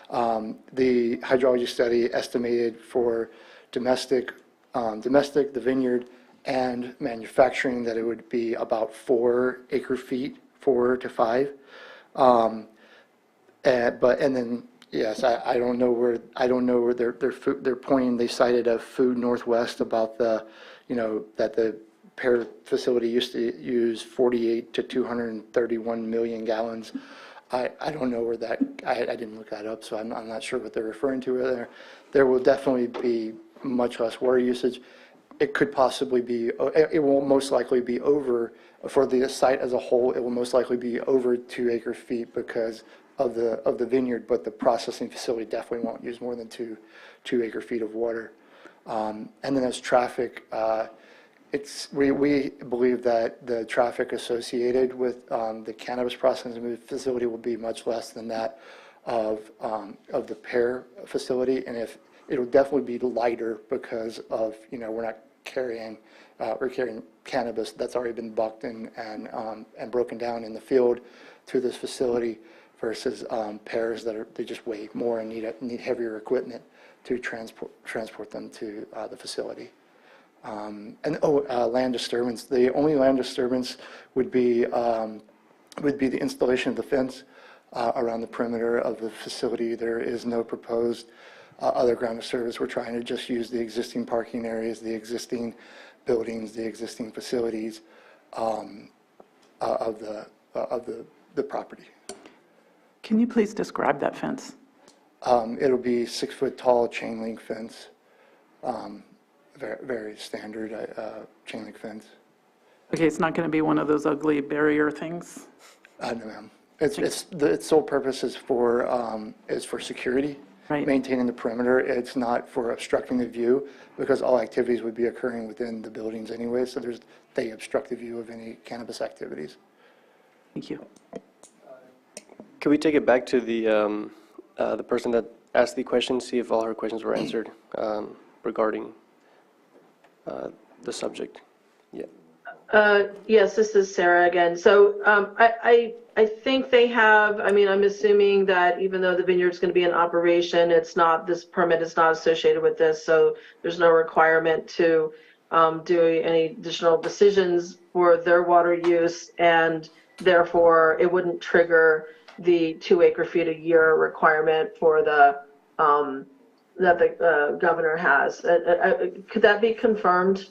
The hydrology study estimated for domestic, the vineyard, and manufacturing that it would be about 4 acre feet, 4 to 5. And then yes, I don't know where they're pointing. They cited a Food Northwest about the, that the Pear facility used to use 48 to 231 million gallons. I don't know where that, I didn't look that up, so I'm not sure what they're referring to there. There will definitely be much less water usage. It could possibly be, it will most likely be over, for the site as a whole, it will most likely be over 2 acre feet because of the vineyard, but the processing facility definitely won't use more than 2 acre feet of water. And then as traffic, we believe that the traffic associated with the cannabis processing facility will be much less than that of the Pear facility, and if it'll definitely be lighter because of, we're not carrying, we're carrying cannabis that's already been bucked and broken down in the field to this facility versus pears that they just weigh more and need heavier equipment to transport them to the facility. Land disturbance. The only land disturbance would be the installation of the fence around the perimeter of the facility. There is no proposed other ground disturbance. We're trying to just use the existing parking areas, the existing buildings, the existing facilities of the property. Can you please describe that fence? It'll be 6 foot tall chain link fence, very, very standard chain link fence. Okay, it's not going to be one of those ugly barrier things? No, ma'am. Its sole purpose is for security. Right. Maintaining the perimeter. It's not for obstructing the view because all activities would be occurring within the buildings anyway, so they obstruct the view of any cannabis activities. Thank you. Could we take it back to the person that asked the question, see if all her questions were answered regarding the subject? Yeah. Yes, this is Sarah again. So I think they have, I'm assuming that even though the vineyard's going to be in operation, this permit is not associated with this, so there's no requirement to do any additional decisions for their water use, and therefore it wouldn't trigger the 2 acre feet a year requirement for that the governor has. Could that be confirmed?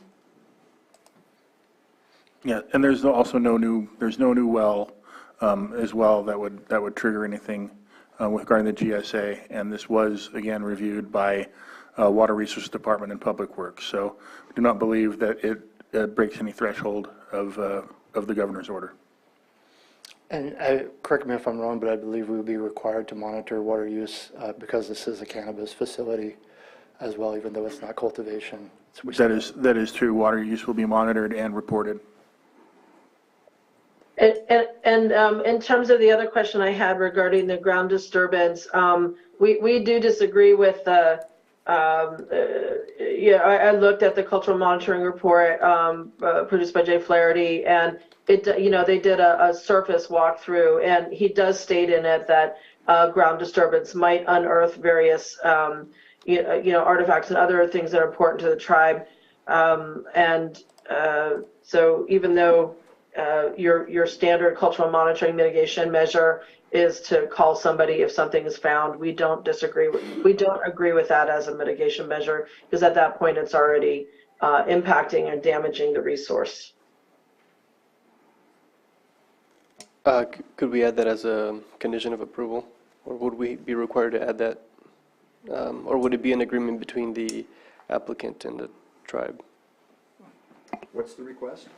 Yeah, and there's also no new well as well that would trigger anything with regarding the GSA, and this was again reviewed by Water Resources Department and Public Works. So we do not believe that it breaks any threshold of the governor's order. And correct me if I'm wrong, but I believe we will be required to monitor water use because this is a cannabis facility as well, even though it's not cultivation. That is true. Water use will be monitored and reported. And in terms of the other question I had regarding the ground disturbance, we do disagree with the, I looked at the cultural monitoring report produced by Jay Flaherty, and they did a surface walkthrough, and he does state in it that ground disturbance might unearth various, artifacts and other things that are important to the tribe. So even though your standard cultural monitoring mitigation measure is to call somebody if something is found, we don't agree with that as a mitigation measure, because at that point it's already impacting and damaging the resource. Could we add that as a condition of approval, or would we be required to add that, or would it be an agreement between the applicant and the tribe? What's the request?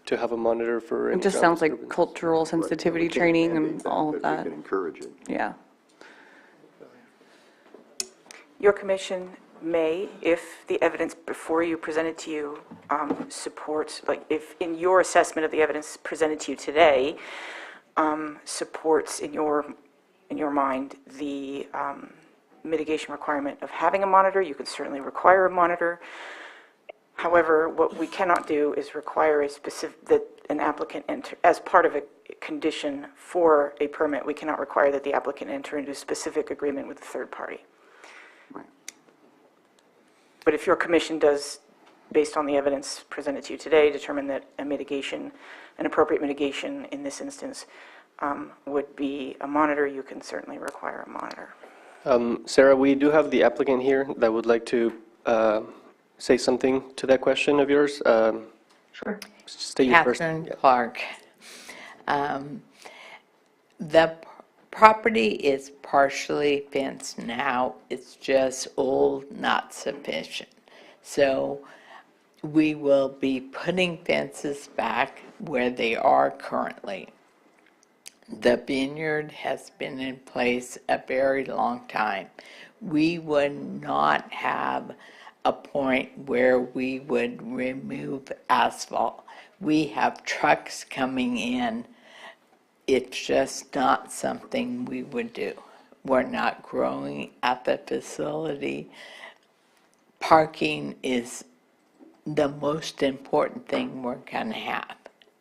To have a monitor for any It just ground sounds like disturbance. cultural sensitivity training and all of that. We can encourage it. Yeah. Your commission may, if the evidence before you presented to you supports, like if in your assessment of the evidence presented to you today supports in your mind the mitigation requirement of having a monitor, you could certainly require a monitor. However, what we cannot do is require a specific, that an applicant enter, as part of a condition for a permit, we cannot require that the applicant enter into a specific agreement with a third party. But if your commission does, based on the evidence presented to you today, determine that a mitigation, an appropriate mitigation in this instance would be a monitor, you can certainly require a monitor. Sarah, we do have the applicant here that would like to say something to that question of yours. Sure. State your first. Catherine Clark. The property is partially fenced now. It's just old, not sufficient. So we will be putting fences back where they are currently. The vineyard has been in place a very long time. We would not have a point where we would remove asphalt. We have trucks coming in. It's just not something we would do. We're not growing at the facility. Parking is the most important thing we're going to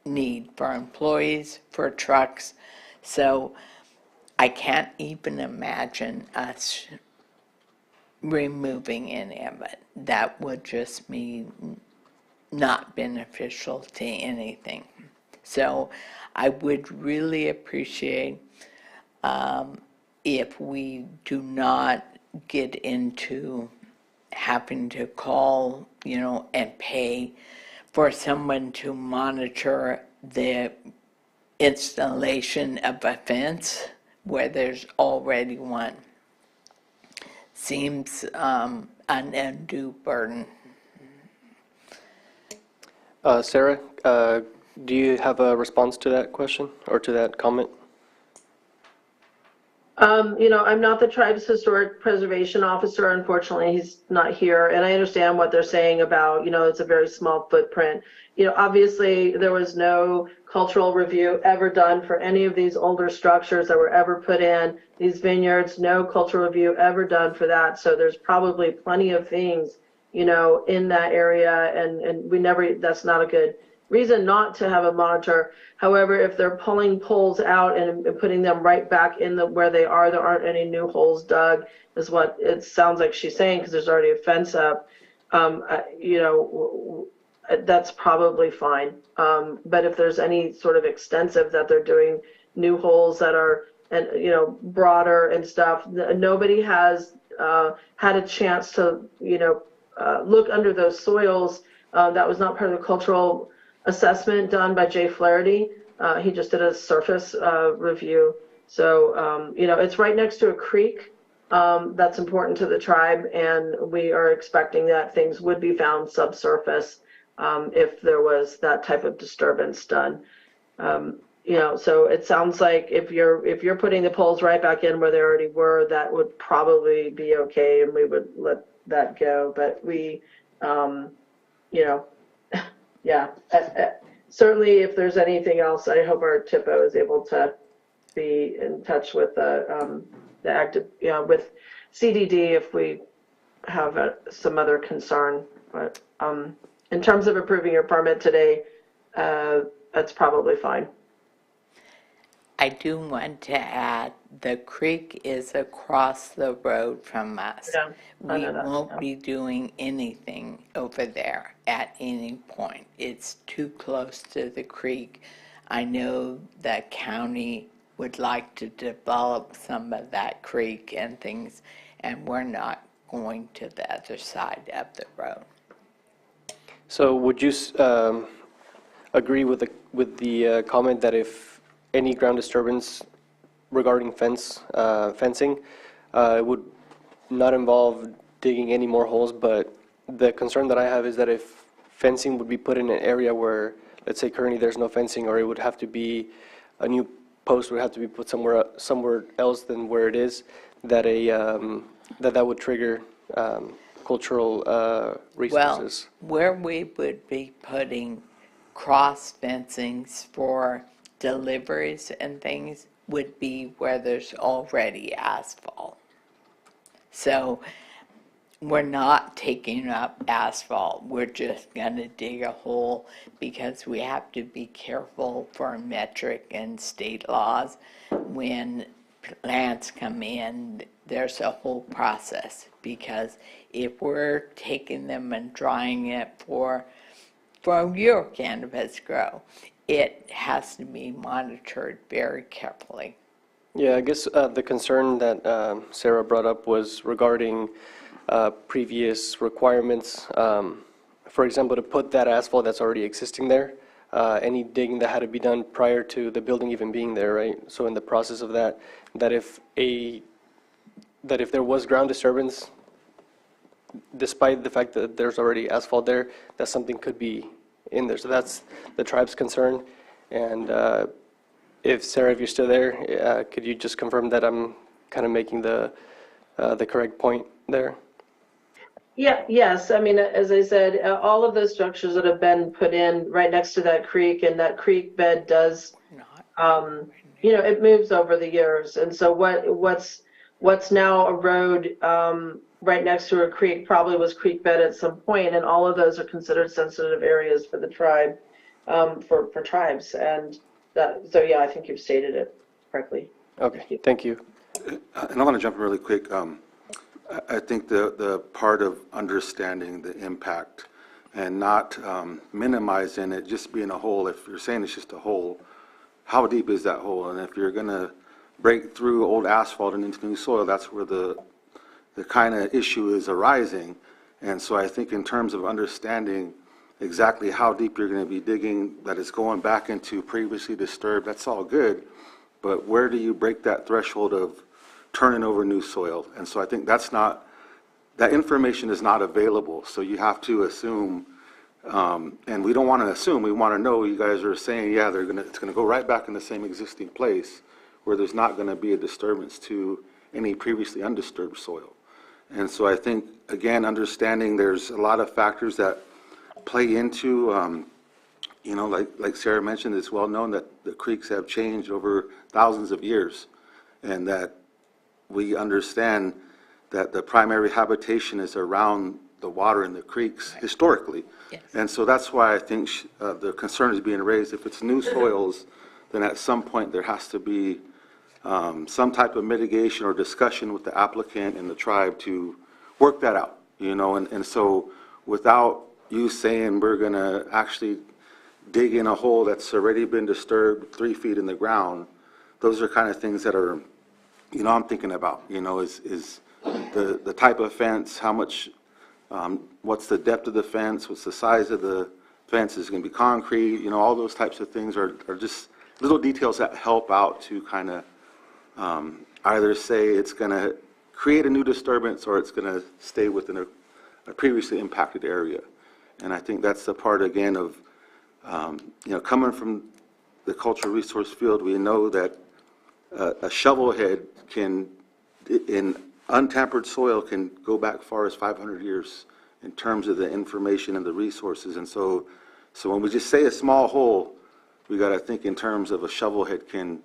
need for employees, for trucks. So I can't even imagine us removing any of it. That would just be not beneficial to anything. So I would really appreciate if we do not get into having to call, and pay for someone to monitor the installation of a fence where there's already one. Seems an undue burden. Sarah, do you have a response to that question or to that comment? I'm not the tribe's historic preservation officer. Unfortunately, he's not here. And I understand what they're saying about, it's a very small footprint. Obviously there was no cultural review ever done for any of these older structures that were ever put in, these vineyards, no cultural review ever done for that. So there's probably plenty of things, in that area, and that's not a good reason not to have a monitor. However, if they're pulling poles out and putting them right back in where they are, there aren't any new holes dug, is what it sounds like she's saying, because there's already a fence up. That's probably fine. But if there's any sort of extensive that they're doing new holes that are, broader and stuff, nobody has had a chance to, look under those soils. That was not part of the cultural assessment done by Jay Flaherty. He just did a surface review. So, it's right next to a creek that's important to the tribe, and we are expecting that things would be found subsurface if there was that type of disturbance done. So it sounds like if you're putting the poles right back in where they already were, that would probably be okay, and we would let that go. But we, yeah, certainly if there's anything else, I hope our TIPO is able to be in touch with the active, with CDD if we have some other concern. But in terms of approving your permit today, that's probably fine. I do want to add, the creek is across the road from us. Yeah, we won't be doing anything over there at any point. It's too close to the creek. I know the county would like to develop some of that creek and things, and we're not going to the other side of the road. So would you agree with the comment that if any ground disturbance regarding fencing would not involve digging any more holes, but the concern that I have is that if fencing would be put in an area where, let's say currently there's no fencing, or it would have to be, a new post would have to be put somewhere else than where it is, that that would trigger agricultural Well, resources. where we would be putting cross fencings for deliveries and things would be where there's already asphalt. So we're not taking up asphalt, we're just gonna dig a hole because we have to be careful for metric and state laws. When plants come in, there's a whole process, because if we're taking them and drying it for your cannabis grow, it has to be monitored very carefully. Yeah, I guess the concern that Sarah brought up was regarding previous requirements. For example, to put that asphalt that's already existing there, any digging that had to be done prior to the building even being there, right? So in the process of that, that if there was ground disturbance, despite the fact that there's already asphalt there, that something could be in there. So that's the tribe's concern. And if Sarah, if you're still there, could you just confirm that I'm kind of making the correct point there? Yeah, yes. I mean, as I said, all of those structures that have been put in right next to that creek, and that creek bed does, it moves over the years. And so what's now a road right next to a creek probably was creek bed at some point, and all of those are considered sensitive areas for the tribe, for tribes. And so, yeah, I think you've stated it correctly. Okay, thank you. And I want to jump in really quick. I think the part of understanding the impact and not minimizing it just being a hole, if you're saying it's just a hole, how deep is that hole? And if you're going to break through old asphalt and into new soil, that's where the kind of issue is arising. And so I think in terms of understanding exactly how deep you're going to be digging, that it's going back into previously disturbed, that's all good. But where do you break that threshold of turning over new soil? And so I think that information is not available. So you have to assume, and we don't want to assume, we want to know. You guys are saying, yeah, it's going to go right back in the same existing place where there's not going to be a disturbance to any previously undisturbed soil. And so I think, again, understanding there's a lot of factors that play into, like Sarah mentioned, it's well known that the creeks have changed over thousands of years, and that we understand that the primary habitation is around the water in the creeks historically. Yes. And so that's why I think the concern is being raised. If it's new soils, then at some point there has to be some type of mitigation or discussion with the applicant and the tribe to work that out, and so without you saying we're going to actually dig in a hole that's already been disturbed 3 feet in the ground, those are kind of things that are, I'm thinking about, is the type of fence, how much, what's the depth of the fence, what's the size of the fence, is it going to be concrete, all those types of things are just little details that help out to kind of either say it's going to create a new disturbance or it's going to stay within a previously impacted area. And I think that's the part, again, of, coming from the cultural resource field, we know that a shovel head in untampered soil can go back far as 500 years in terms of the information and the resources. And so when we just say a small hole, we got to think in terms of a shovel head can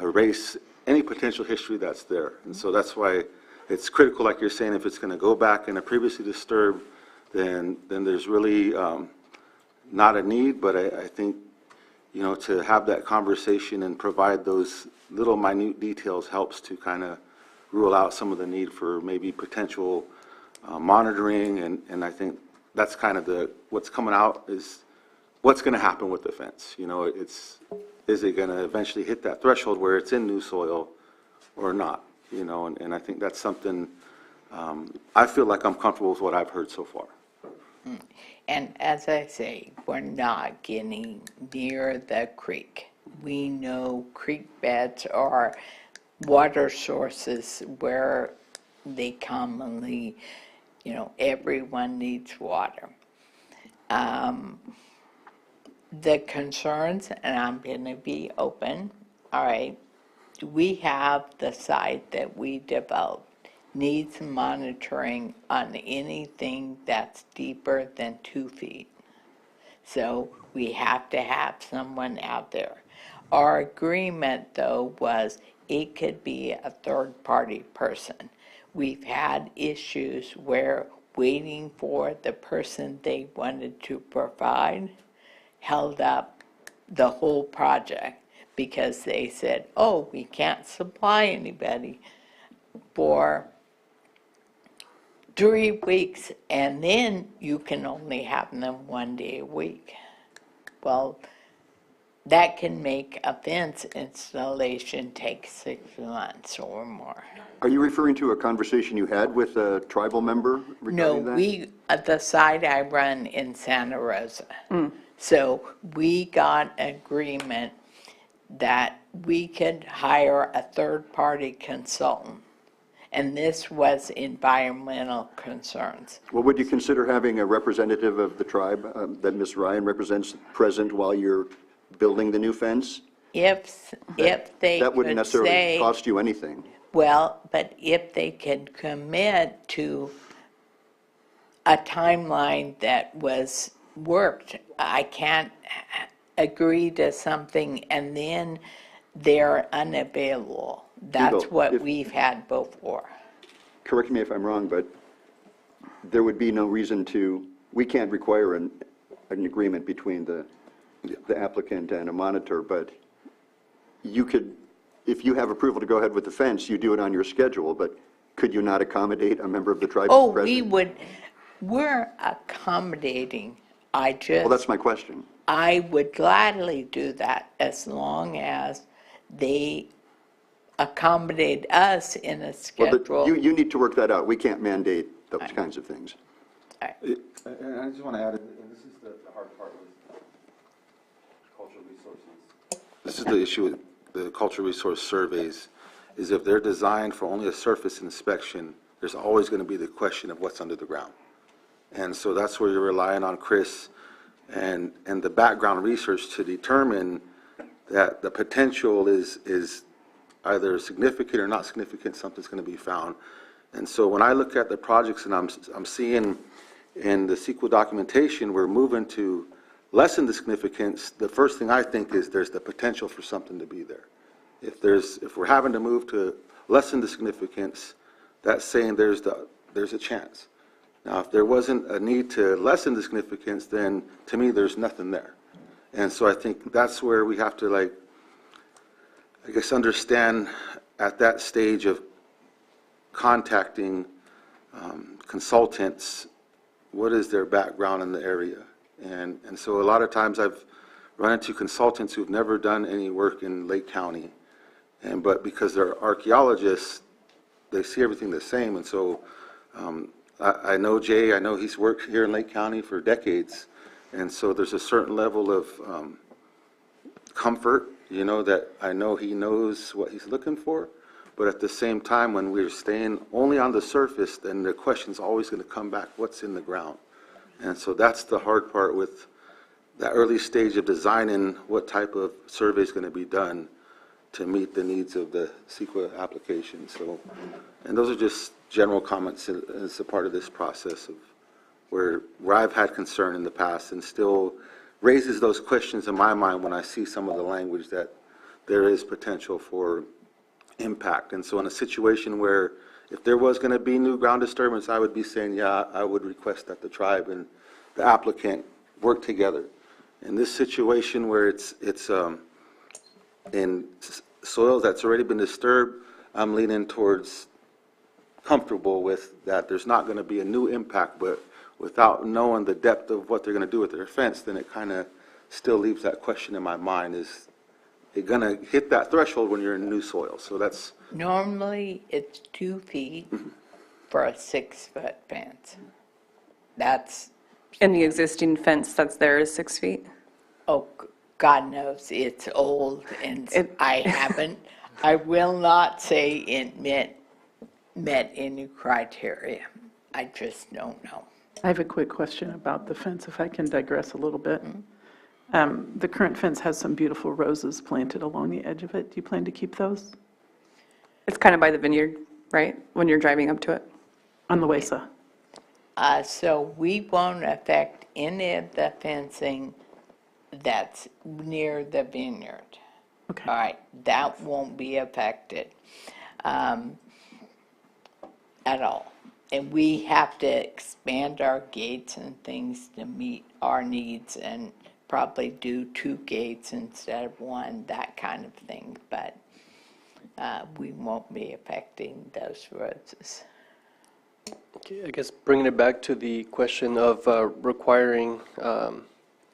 erase any potential history that's there. And so that's why it's critical, like you're saying, if it's going to go back in a previously disturbed, then there's really not a need. But I think, to have that conversation and provide those little minute details helps to kind of rule out some of the need for maybe potential monitoring. And I think that's kind of what's coming out is what's going to happen with the fence. Is it going to eventually hit that threshold where it's in new soil or not? And I think that's something I feel like I'm comfortable with what I've heard so far. And as I say, we're not getting near the creek. We know creek beds are water sources where they commonly, everyone needs water. The concerns, and I'm going to be open, all right, we have the site that we developed needs monitoring on anything that's deeper than 2 feet. So we have to have someone out there. Our agreement, though, was it could be a third-party person. We've had issues where waiting for the person they wanted to provide held up the whole project because they said, oh, we can't supply anybody for 3 weeks, and then you can only have them 1 day a week. Well, that can make a fence installation take 6 months or more. Are you referring to a conversation you had with a tribal member No, regarding that? we, at the site I run in Santa Rosa. So we got agreement that we could hire a third-party consultant. And this was environmental concerns. Well, would you consider having a representative of the tribe that Ms. Ryan represents present while you're building the new fence? If they That wouldn't could necessarily say, cost you anything. well, but if they could commit to a timeline that was worked, I can't agree to something and then they're unavailable. That's what we've had before. Correct me if I'm wrong, but there would be no reason to, we can't require an agreement between the applicant and a monitor, but you could, if you have approval to go ahead with the fence, you do it on your schedule, but could you not accommodate a member of the tribe? Oh, we're accommodating. Well, that's my question. I would gladly do that as long as they accommodate us in a schedule. Well, you need to work that out. We can't mandate those kinds of things. And I just want to add, and this is the hard part with cultural resources. This is the issue with the cultural resource surveys, is if they're designed for only a surface inspection, there's always going to be the question of what's under the ground. And so that's where you're relying on Chris and the background research to determine that the potential is either significant or not significant, something's going to be found. And so when I look at the projects and I'm seeing in the CEQA documentation, we're moving to lessen the significance, the first thing I think is there's the potential for something to be there. If we're having to move to lessen the significance, that's saying there's a chance. Now, if there wasn't a need to lessen the significance, then to me, there's nothing there. And so I think that's where we have to, I guess, understand at that stage of contacting consultants, what is their background in the area? And so a lot of times I've run into consultants who've never done any work in Lake County, but because they're archaeologists, they see everything the same. And so I know Jay, I know he's worked here in Lake County for decades, and so there's a certain level of comfort, that I know he knows what he's looking for, but at the same time, when we're staying only on the surface, then the question's always going to come back, what's in the ground? And so that's the hard part with that early stage of designing what type of survey is going to be done to meet the needs of the CEQA application. So, and those are just general comments as a part of this process of where I've had concern in the past and still raises those questions in my mind when I see some of the language that there is potential for impact. And so in a situation where if there was going to be new ground disturbance, I would be saying, yeah, I would request that the tribe and the applicant work together. In this situation where it's in soil that's already been disturbed, I'm leaning towards comfortable with that there's not going to be a new impact, but without knowing the depth of what they're going to do with their fence, then it kind of still leaves that question in my mind, is it going to hit that threshold when you're in new soil? So that's... Normally, it's 2 feet for a 6-foot fence. That's... And the existing fence that's there is 6 feet? Oh, God knows, it's old, and I will not say it met any criteria. I just don't know. I have a quick question about the fence, if I can digress a little bit. The current fence has some beautiful roses planted along the edge of it. Do you plan to keep those? It's kind of by the vineyard. right, when you're driving up to it? On the Wesa. So we won't affect any of the fencing that's near the vineyard. Okay. All right, that won't be affected at all. And we have to expand our gates and things to meet our needs and probably do 2 gates instead of 1, that kind of thing. But we won't be affecting those roads. Okay, I guess bringing it back to the question of requiring,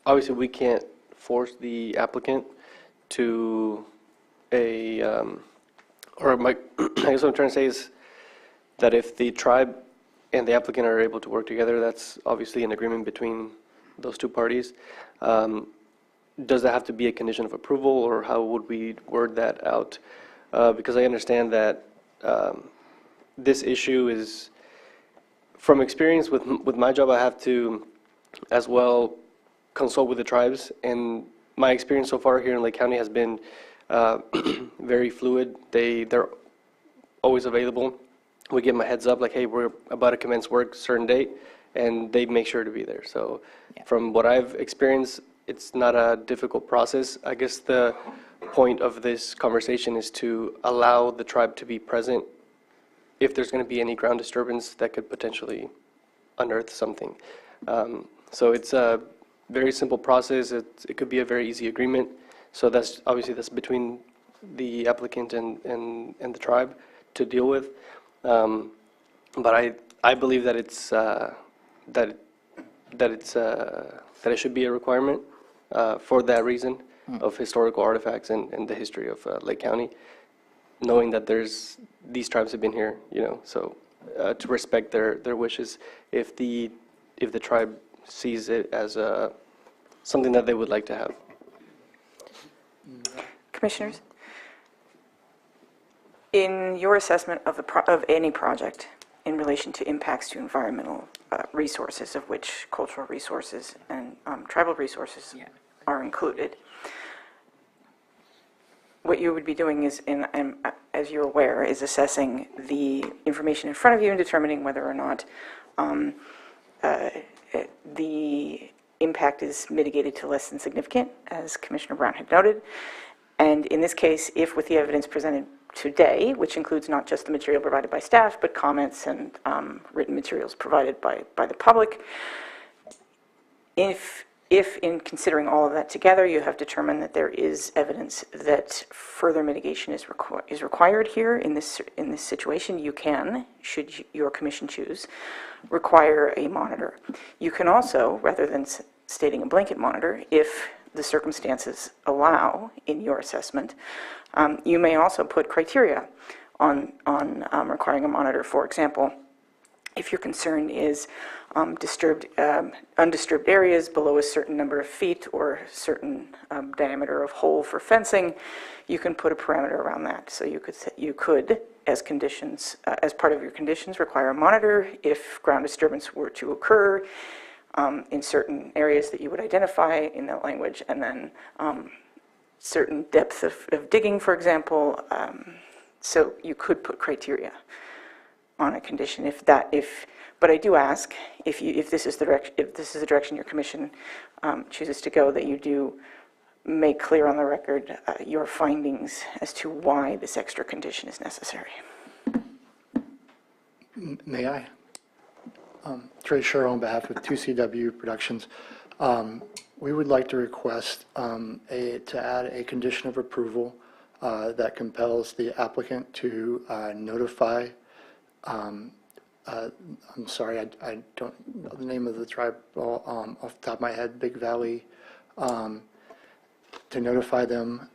obviously we can't force the applicant to I guess what I'm trying to say is that if the tribe and the applicant are able to work together, that's obviously an agreement between those 2 parties. Does that have to be a condition of approval, or how would we word that out? Because I understand that this issue is, from experience with my job, I have to as well consult with the tribes, and my experience so far here in Lake County has been very fluid. They're always available. We give them a heads up, like, hey, we're about to commence work certain date, and they make sure to be there. So from what I've experienced, it's not a difficult process. I guess the point of this conversation is to allow the tribe to be present if there's going to be any ground disturbance that could potentially unearth something. So it's a very simple process. It could be a very easy agreement. So that's between the applicant and the tribe to deal with. But I believe that it should be a requirement for that reason of historical artifacts and the history of Lake County, knowing that these tribes have been here, so to respect their wishes. If the tribe sees it as something that they would like to have. Commissioners, in your assessment of any project in relation to impacts to environmental resources, of which cultural resources and tribal resources are included, what you would be doing is, as you're aware, is assessing the information in front of you and determining whether or not the impact is mitigated to less than significant, as Commissioner Brown had noted. And in this case, if with the evidence presented today, which includes not just the material provided by staff, but comments and written materials provided by the public, if in considering all of that together, you have determined that there is evidence that further mitigation is required here in this situation, you can, should your commission choose, require a monitor. You can also, rather than stating a blanket monitor, if the circumstances allow in your assessment, you may also put criteria on requiring a monitor. For example, if your concern is undisturbed areas below a certain number of feet or a certain diameter of hole for fencing, you can put a parameter around that. So you could, as conditions, as part of your conditions, require a monitor if ground disturbance were to occur in certain areas that you would identify in that language, and then certain depth of digging, for example. So you could put criteria on a condition but I do ask if this is the direction your commission chooses to go, that you do make clear on the record your findings as to why this extra condition is necessary. May I? Trey Sherrill on behalf of 2CW Productions. We would like to request to add a condition of approval that compels the applicant to notify, I'm sorry, I don't know the name of the tribe off the top of my head, Big Valley, to notify them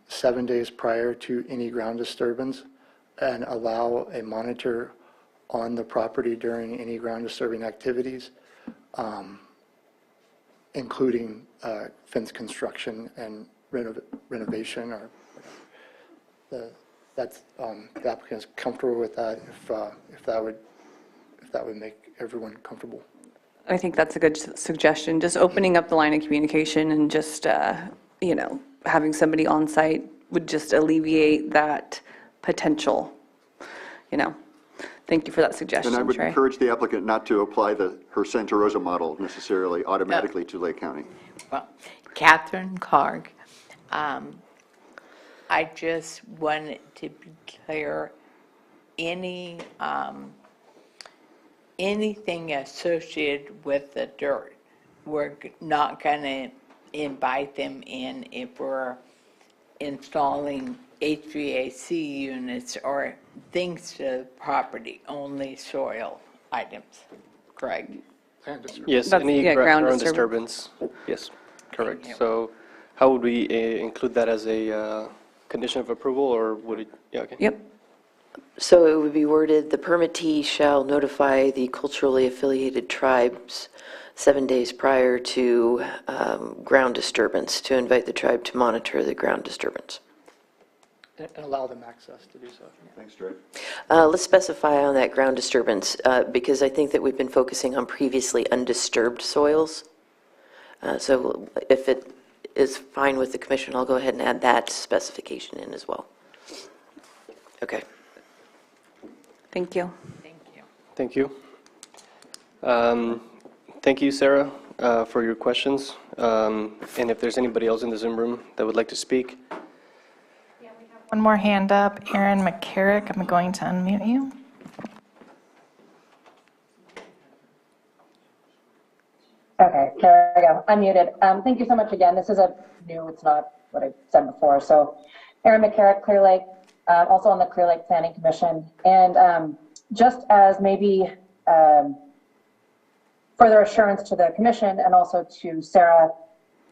7 days prior to any ground disturbance and allow a monitor on the property during any ground disturbing activities, including fence construction and renovation, or the applicant is comfortable with that, if that would make everyone comfortable. I think that's a good suggestion, just opening up the line of communication and just, having somebody on site would just alleviate that potential, Thank you for that suggestion, And I would Trey. encourage the applicant not to apply her Santa Rosa model necessarily automatically to Lake County. Well, Catherine Clark, I just wanted to be clear, anything associated with the dirt, we're not going to invite them in if we're installing HVAC units or things to the property, only soil items, correct? Yes, That's- any yeah, ground ground disturbance. Yes, correct. So how would we include that as a condition of approval, or would it, yeah, okay. Yep. So it would be worded, the permittee shall notify the culturally affiliated tribes 7 days prior to ground disturbance, to invite the tribe to monitor the ground disturbance. And allow them access to do so. Thanks, Trey. Let's specify on that ground disturbance, because I think that we've been focusing on previously undisturbed soils. So if it is fine with the commission, I'll go ahead and add that specification in as well. Okay. Thank you. Thank you. Thank you, Sarah, for your questions. And if there's anybody else in the Zoom room that would like to speak. One more hand up. Aaron McCarrick, I'm going to unmute you. Okay, there we go. Unmuted. Thank you so much again. This is it's not what I said before. So Aaron McCarrick, Clear Lake, also on the Clear Lake Planning Commission. And just as maybe further assurance to the commission and also to Sarah,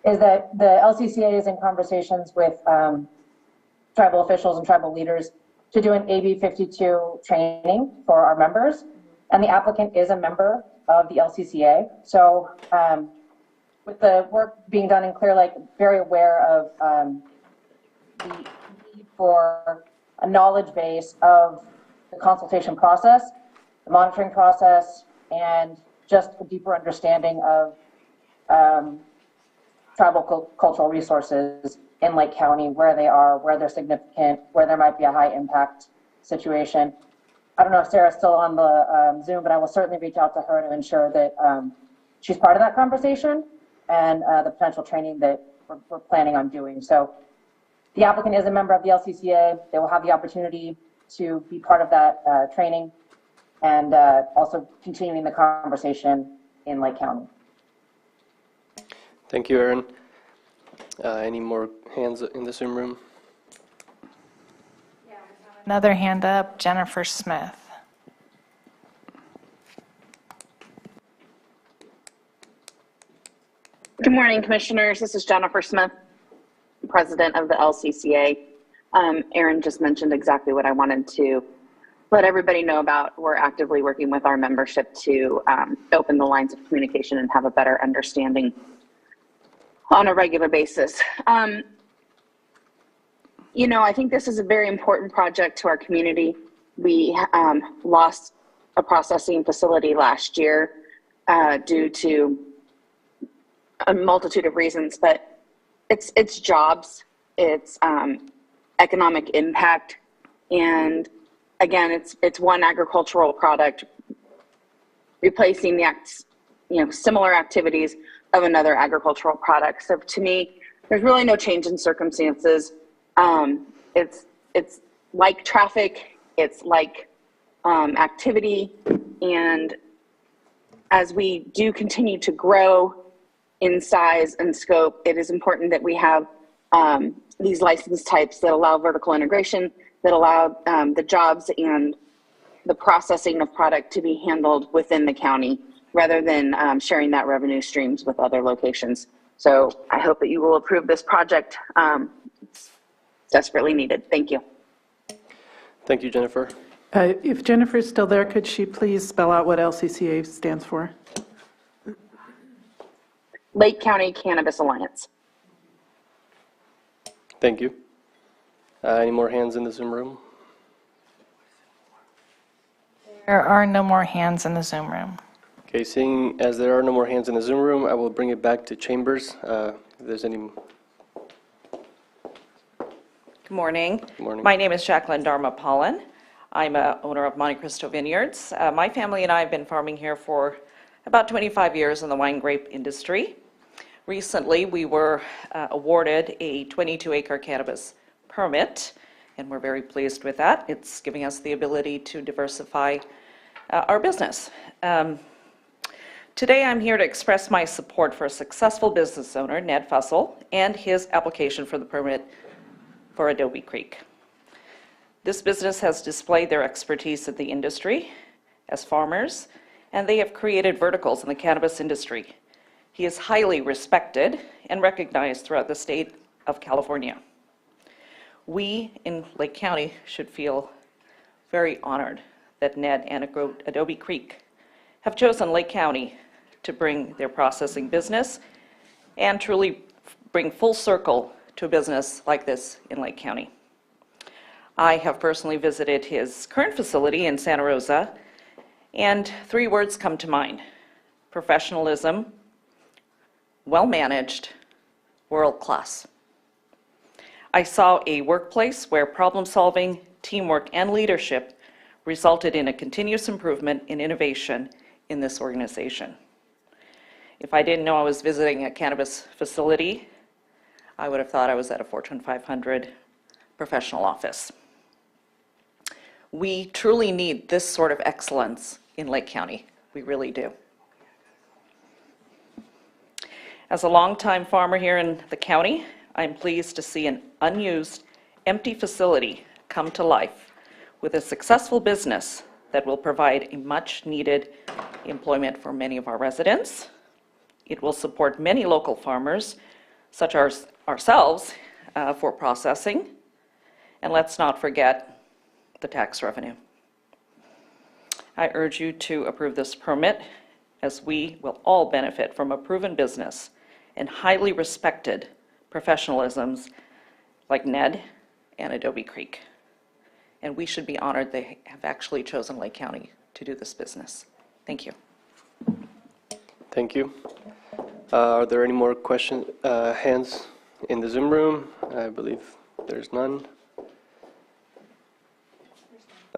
is that the LCCA is in conversations with tribal officials and tribal leaders to do an AB 52 training for our members. And the applicant is a member of the LCCA. So with the work being done in Clear Lake, very aware of the need for a knowledge base of the consultation process, the monitoring process, and just a deeper understanding of tribal cultural resources in Lake County, where they are, where they're significant, where there might be a high impact situation. I don't know if Sarah's still on the Zoom, but I will certainly reach out to her to ensure that she's part of that conversation and the potential training that we're planning on doing. So the applicant is a member of the LCCA. They will have the opportunity to be part of that training and also continuing the conversation in Lake County. Thank you, Aaron. Any more hands in the Zoom room? Another hand up, Jennifer Smith. Good morning, commissioners. This is Jennifer Smith, president of the LCCA. Aaron just mentioned exactly what I wanted to let everybody know about. We're actively working with our membership to open the lines of communication and have a better understanding on a regular basis. You know, I think this is a very important project to our community. We lost a processing facility last year due to a multitude of reasons, but it's jobs, it's economic impact, and again, it's one agricultural product replacing the similar activities of another agricultural product. So to me, there's really no change in circumstances. It's like traffic, it's like activity, and as we do continue to grow in size and scope, it is important that we have these license types that allow vertical integration, that allow the jobs and the processing of product to be handled within the county rather than sharing that revenue streams with other locations. So I hope that you will approve this project. It's desperately needed. Thank you. Thank you, Jennifer. If Jennifer's still there, could she please spell out what LCCA stands for? Lake County Cannabis Alliance. Thank you. Any more hands in the Zoom room? There are no more hands in the Zoom room. Okay, seeing as there are no more hands in the Zoom room, I will bring it back to chambers. If there's any. Good morning. Good morning. My name is Jacqueline Dharma Pollen. I'm a owner of Monte Cristo Vineyards. My family and I have been farming here for about 25 years in the wine grape industry. Recently, we were awarded a 22-acre cannabis permit, and we're very pleased with that. It's giving us the ability to diversify our business. Today, I'm here to express my support for a successful business owner, Ned Fussell, and his application for the permit for Adobe Creek. This business has displayed their expertise in the industry as farmers, and they have created verticals in the cannabis industry. He is highly respected and recognized throughout the state of California. We in Lake County should feel very honored that Ned and Adobe Creek have chosen Lake County to bring their processing business and truly bring full circle to a business like this in Lake County. I have personally visited his current facility in Santa Rosa, and 3 words come to mind: professionalism, well-managed, world-class. I saw a workplace where problem-solving, teamwork, and leadership resulted in a continuous improvement in innovation in this organization. If I didn't know I was visiting a cannabis facility, I would have thought I was at a Fortune 500 professional office. We truly need this sort of excellence in Lake County. We really do. As a longtime farmer here in the county, I'm pleased to see an unused, empty facility come to life with a successful business that will provide a much-needed employment for many of our residents. It will support many local farmers, such as ourselves, for processing. And let's not forget the tax revenue. I urge you to approve this permit, as we will all benefit from a proven business and highly respected professionalisms like Ned and Adobe Creek. And we should be honored they have actually chosen Lake County to do this business. Thank you. Thank you. Are there any more hands in the Zoom room? I believe there's none.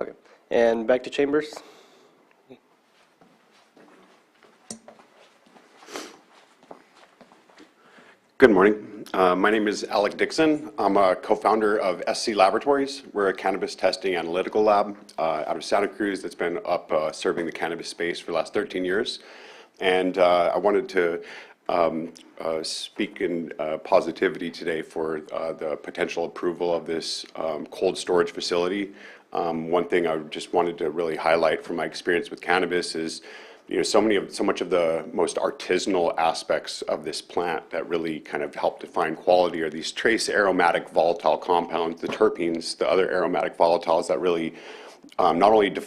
Okay, and back to chambers. Good morning. My name is Alec Dixon. I'm a co-founder of SC Laboratories. We're a cannabis testing analytical lab out of Santa Cruz that's been up serving the cannabis space for the last 13 years. And I wanted to speak in positivity today for the potential approval of this cold storage facility. One thing I just wanted to really highlight from my experience with cannabis is, so much of the most artisanal aspects of this plant that really kind of help define quality are these trace aromatic volatile compounds, the terpenes, the other aromatic volatiles that really not only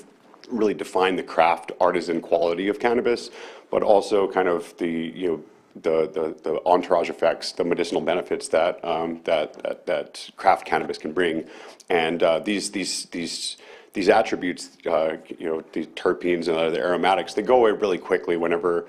really define the craft artisan quality of cannabis, but also kind of the entourage effects, the medicinal benefits that craft cannabis can bring, and these attributes, the terpenes and other aromatics, they go away really quickly whenever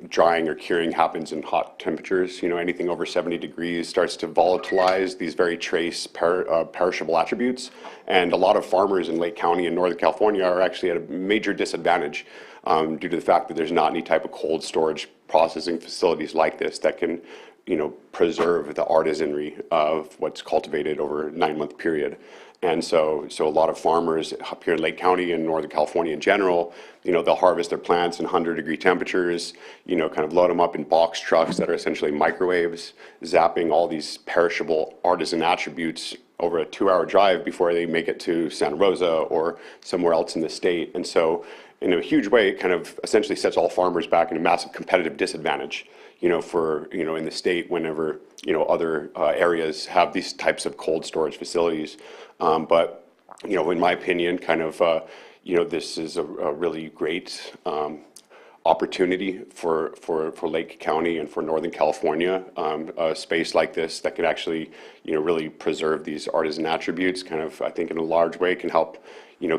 drying or curing happens in hot temperatures. Anything over 70 degrees starts to volatilize these very trace perishable attributes. And a lot of farmers in Lake County and Northern California are actually at a major disadvantage due to the fact that there's not any type of cold storage processing facilities like this that can preserve the artisanry of what's cultivated over a 9-month period. And so a lot of farmers up here in Lake County and Northern California in general, they'll harvest their plants in 100-degree temperatures, kind of load them up in box trucks that are essentially microwaves, zapping all these perishable artisan attributes over a 2-hour drive before they make it to Santa Rosa or somewhere else in the state. And so in a huge way, it kind of essentially sets all farmers back in a massive competitive disadvantage, in the state whenever, other areas have these types of cold storage facilities. But, in my opinion, kind of, this is a really great opportunity for Lake County and for Northern California, a space like this that could actually, really preserve these artisan attributes, kind of, I think in a large way can help,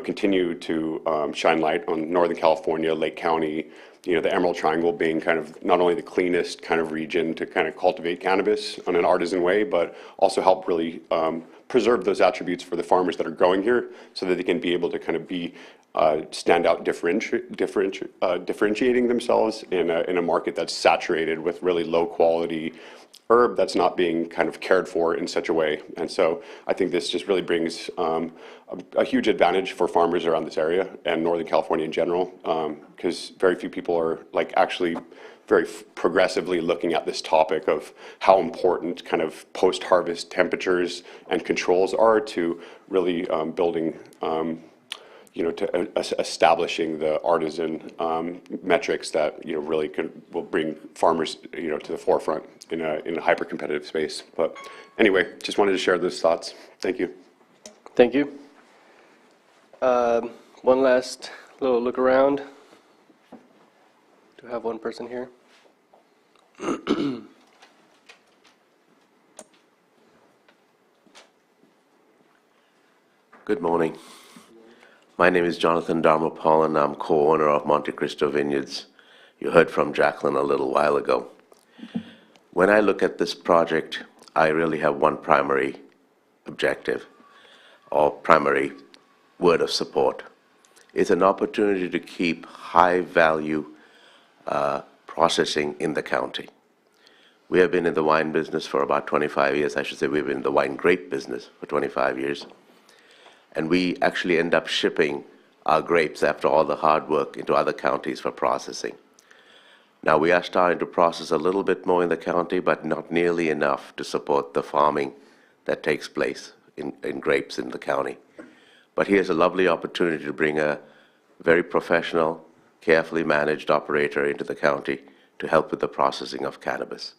continue to shine light on Northern California, Lake County, the Emerald Triangle being kind of not only the cleanest kind of region to kind of cultivate cannabis in an artisan way, but also help really preserve those attributes for the farmers that are growing here so that they can be able to kind of be stand out, differentiating themselves in a market that's saturated with really low quality herb that's not being kind of cared for in such a way. And so I think this just really brings a huge advantage for farmers around this area and Northern California in general, because very few people are like actually very progressively looking at this topic of how important kind of post-harvest temperatures and controls are to really building to establishing the artisan metrics that really will bring farmers to the forefront in a hyper competitive space. But anyway, just wanted to share those thoughts. Thank you. Thank you. One last little look around. Do I have one person here? Good morning. My name is Jonathan Dharmapal, and I'm co-owner of Monte Cristo Vineyards. You heard from Jacqueline a little while ago. When I look at this project, I really have one primary objective, or primary word of support. It's an opportunity to keep high-value processing in the county. We have been in the wine business for about 25 years. I should say we've been in the wine grape business for 25 years. And we actually end up shipping our grapes after all the hard work into other counties for processing. Now we are starting to process a little bit more in the county, but not nearly enough to support the farming that takes place in grapes in the county. But here's a lovely opportunity to bring a very professional, carefully managed operator into the county to help with the processing of cannabis.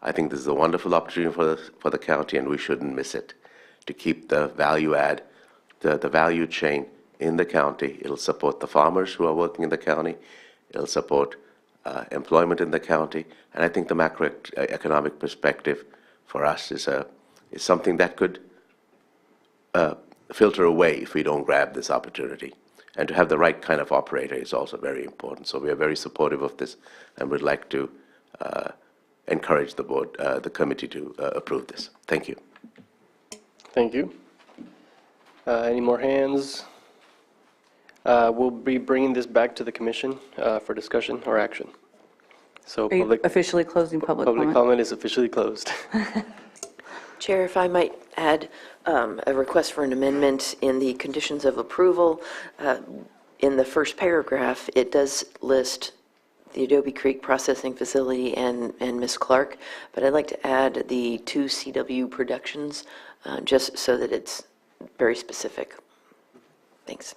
I think this is a wonderful opportunity for the county, and we shouldn't miss it, to keep the value add, the value chain in the county. It'll support the farmers who are working in the county. It'll support employment in the county. And I think the macroeconomic perspective for us is something that could filter away if we don't grab this opportunity. And to have the right kind of operator is also very important. So we are very supportive of this and would like to encourage the board, the committee to approve this. Thank you. Thank you. Any more hands? We'll be bringing this back to the commission for discussion or action. So Are you officially closing public comment? Public comment is officially closed. Chair, if I might add a request for an amendment in the conditions of approval. In the first paragraph, it does list the Adobe Creek Processing Facility and Ms. Clark, but I'd like to add the 2 CW Productions just so that it's very specific. Thanks.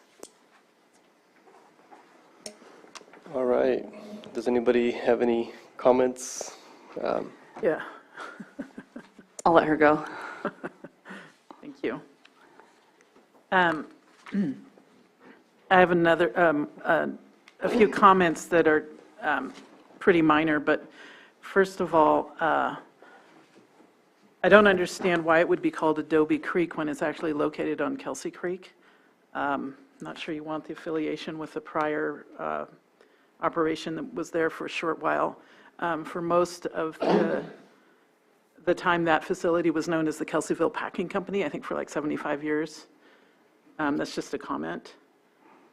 All right. Does anybody have any comments? Yeah. I'll let her go. Thank you. I have a few comments that are pretty minor, but first of all, I don't understand why it would be called Adobe Creek when it's actually located on Kelsey Creek. Not sure you want the affiliation with the prior operation that was there for a short while. For most of the time, that facility was known as the Kelseyville Packing Company, I think for like 75 years. That's just a comment.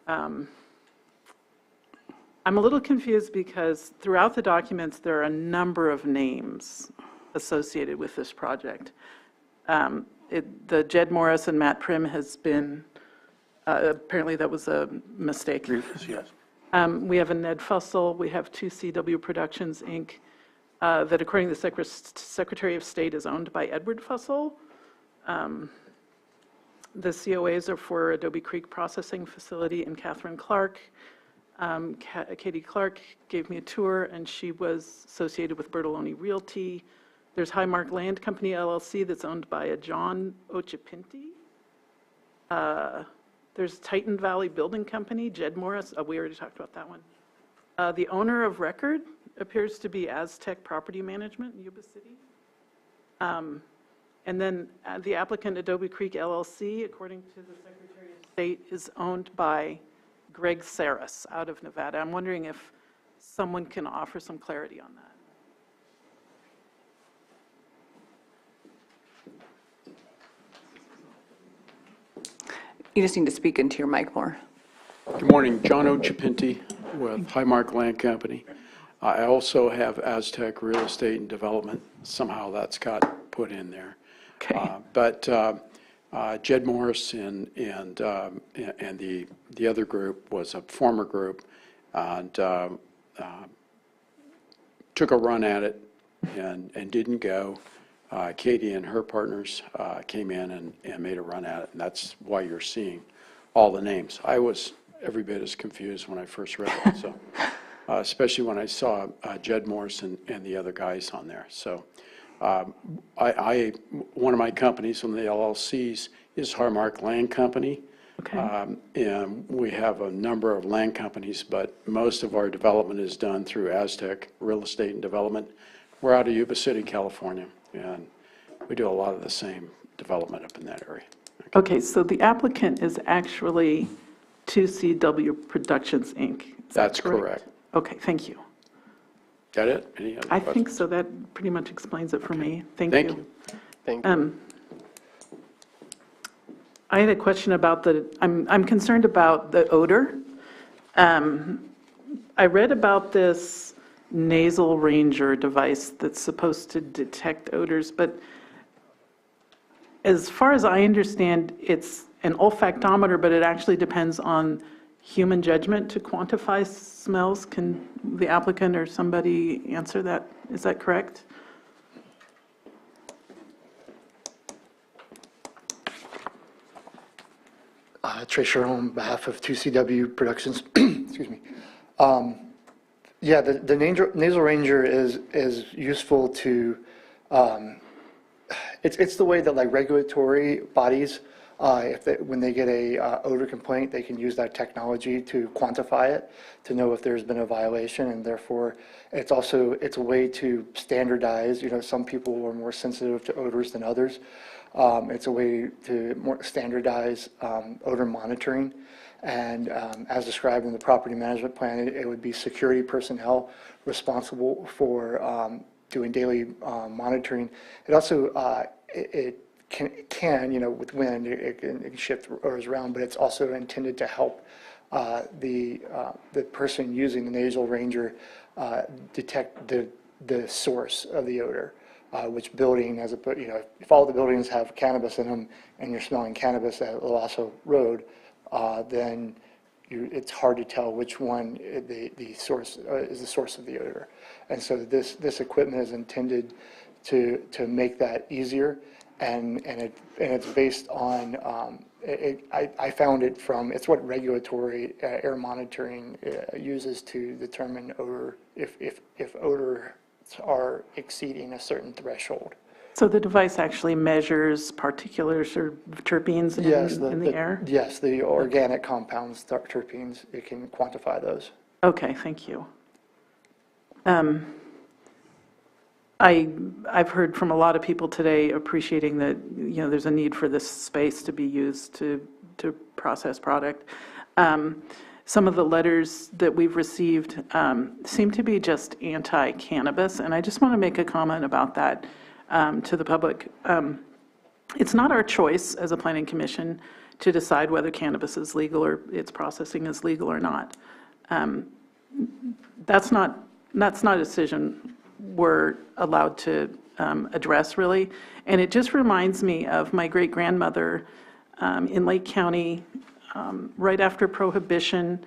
I'm a little confused because throughout the documents, there are a number of names associated with this project. The Jed Morris and Matt Prim has been, apparently that was a mistake. Yes. We have a Ned Fussell, we have 2 CW Productions, Inc., that according to the Secretary of State is owned by Edward Fussell. The COAs are for Adobe Creek Processing Facility and Catherine Clark. Katie Clark gave me a tour, and she was associated with Bertoloni Realty. There's Highmark Land Company, LLC, that's owned by a John Ochipinti. There's Titan Valley Building Company, Jed Morris. We already talked about that one. The owner of record appears to be Aztec Property Management in Yuba City. And then the applicant, Adobe Creek LLC, according to the Secretary of State, is owned by Greg Saris out of Nevada. I'm wondering if someone can offer some clarity on that. You just need to speak into your mic more. Good morning, John Ochapinti with Highmark Land Company. I also have Aztec Real Estate and Development. Somehow that's got put in there. Okay. But Jed Morris and the other group was a former group, and took a run at it and didn't go. Katie and her partners came in and made a run at it, and that's why you're seeing all the names. I was every bit as confused when I first read it, so especially when I saw Jed Morris and the other guys on there. So one of my companies, one of the LLCs, is Highmark Land Company. Okay. And we have a number of land companies, but most of our development is done through Aztec Real Estate and Development. We're out of Yuba City, California, and we do a lot of the same development up in that area. Okay, so the applicant is actually 2CW Productions, Inc. Is that That's correct. Okay, thank you. Got it? Any other I questions? think so. That pretty much explains it for me. Thank Thank you. you. Thank you. I had a question about I'm concerned about the odor. I read about this nasal ranger device that's supposed to detect odors, but as far as I understand, it's an olfactometer, but it actually depends on human judgment to quantify smells. Can the applicant or somebody answer that? Is that correct? Trey Sherrill on behalf of 2CW Productions. Excuse me. Yeah, the nasal ranger is useful to, it's the way that like regulatory bodies, when they get a odor complaint, they can use that technology to quantify it, to know if there's been a violation, and therefore it's a way to standardize. Some people are more sensitive to odors than others. It's a way to more standardize odor monitoring. And as described in the property management plan, it would be security personnel responsible for doing daily monitoring. It also, it can, with wind, it can shift odors around, but it's also intended to help the person using the nasal ranger detect the source of the odor. Which building, if all the buildings have cannabis in them and you're smelling cannabis at Owasso Road, then it's hard to tell which one the source is the source of the odor. And so this equipment is intended to make that easier, and it's based on I found it from, it's what regulatory air monitoring uses to determine odor if odor are exceeding a certain threshold. So the device actually measures particulates or terpenes in the air? Yes, the organic compounds, terpenes, it can quantify those. Okay, thank you. I've heard from a lot of people today appreciating that, there's a need for this space to be used to process product. Some of the letters that we've received seem to be just anti-cannabis, and I just want to make a comment about that to the public. It's not our choice as a planning commission to decide whether cannabis is legal or its processing is legal or not. That's not a decision we're allowed to address, really. And it just reminds me of my great-grandmother in Lake County. Right after Prohibition,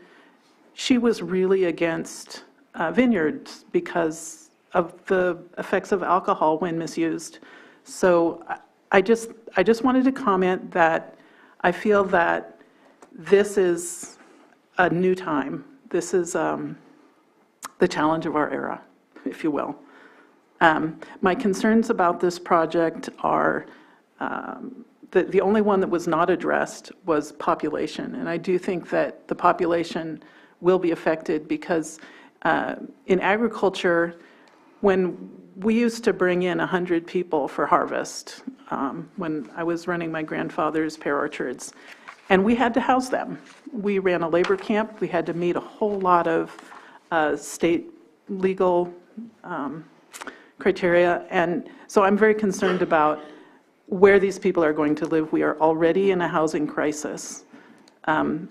she was really against vineyards because of the effects of alcohol when misused. So I just wanted to comment that I feel that this is a new time. This is the challenge of our era, if you will. My concerns about this project are the only one that was not addressed was population, and I do think that the population will be affected because in agriculture, when we used to bring in 100 people for harvest, when I was running my grandfather's pear orchards, and we had to house them. We ran a labor camp. We had to meet a whole lot of state legal criteria. And so I'm very concerned about where these people are going to live. We are already in a housing crisis. I'm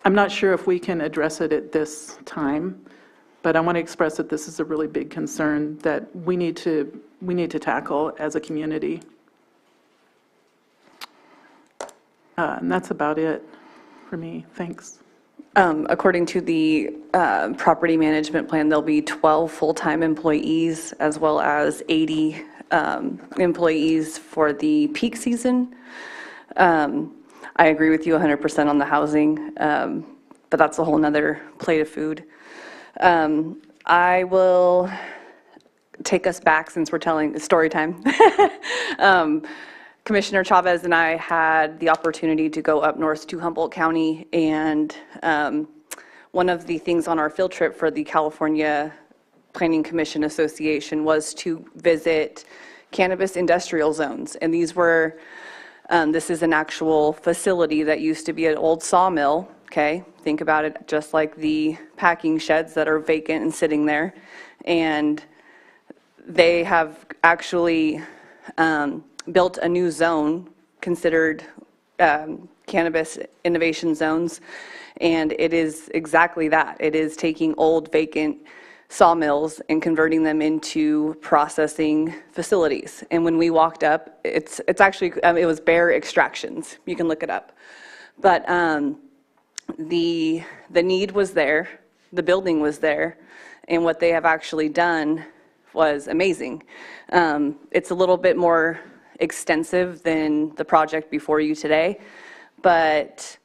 not sure if we can address it at this time, but I want to express that this is a really big concern that we need to tackle as a community. And that's about it for me. Thanks. According to the property management plan, there'll be 12 full-time employees as well as 80 employees for the peak season. I agree with you 100% on the housing, but that's a whole nother plate of food. I will take us back since we're telling story time. Commissioner Chavez and I had the opportunity to go up north to Humboldt County, and one of the things on our field trip for the California Planning Commission Association was to visit cannabis industrial zones. And these were, this is an actual facility that used to be an old sawmill, okay? Think about it just like the packing sheds that are vacant and sitting there. And they have actually built a new zone considered cannabis innovation zones, and it is exactly that. It is taking old vacant sawmills and converting them into processing facilities. And when we walked up, it's actually, it was bear extractions. You can look it up. But the need was there, the building was there, and what they have actually done was amazing. It's a little bit more extensive than the project before you today, but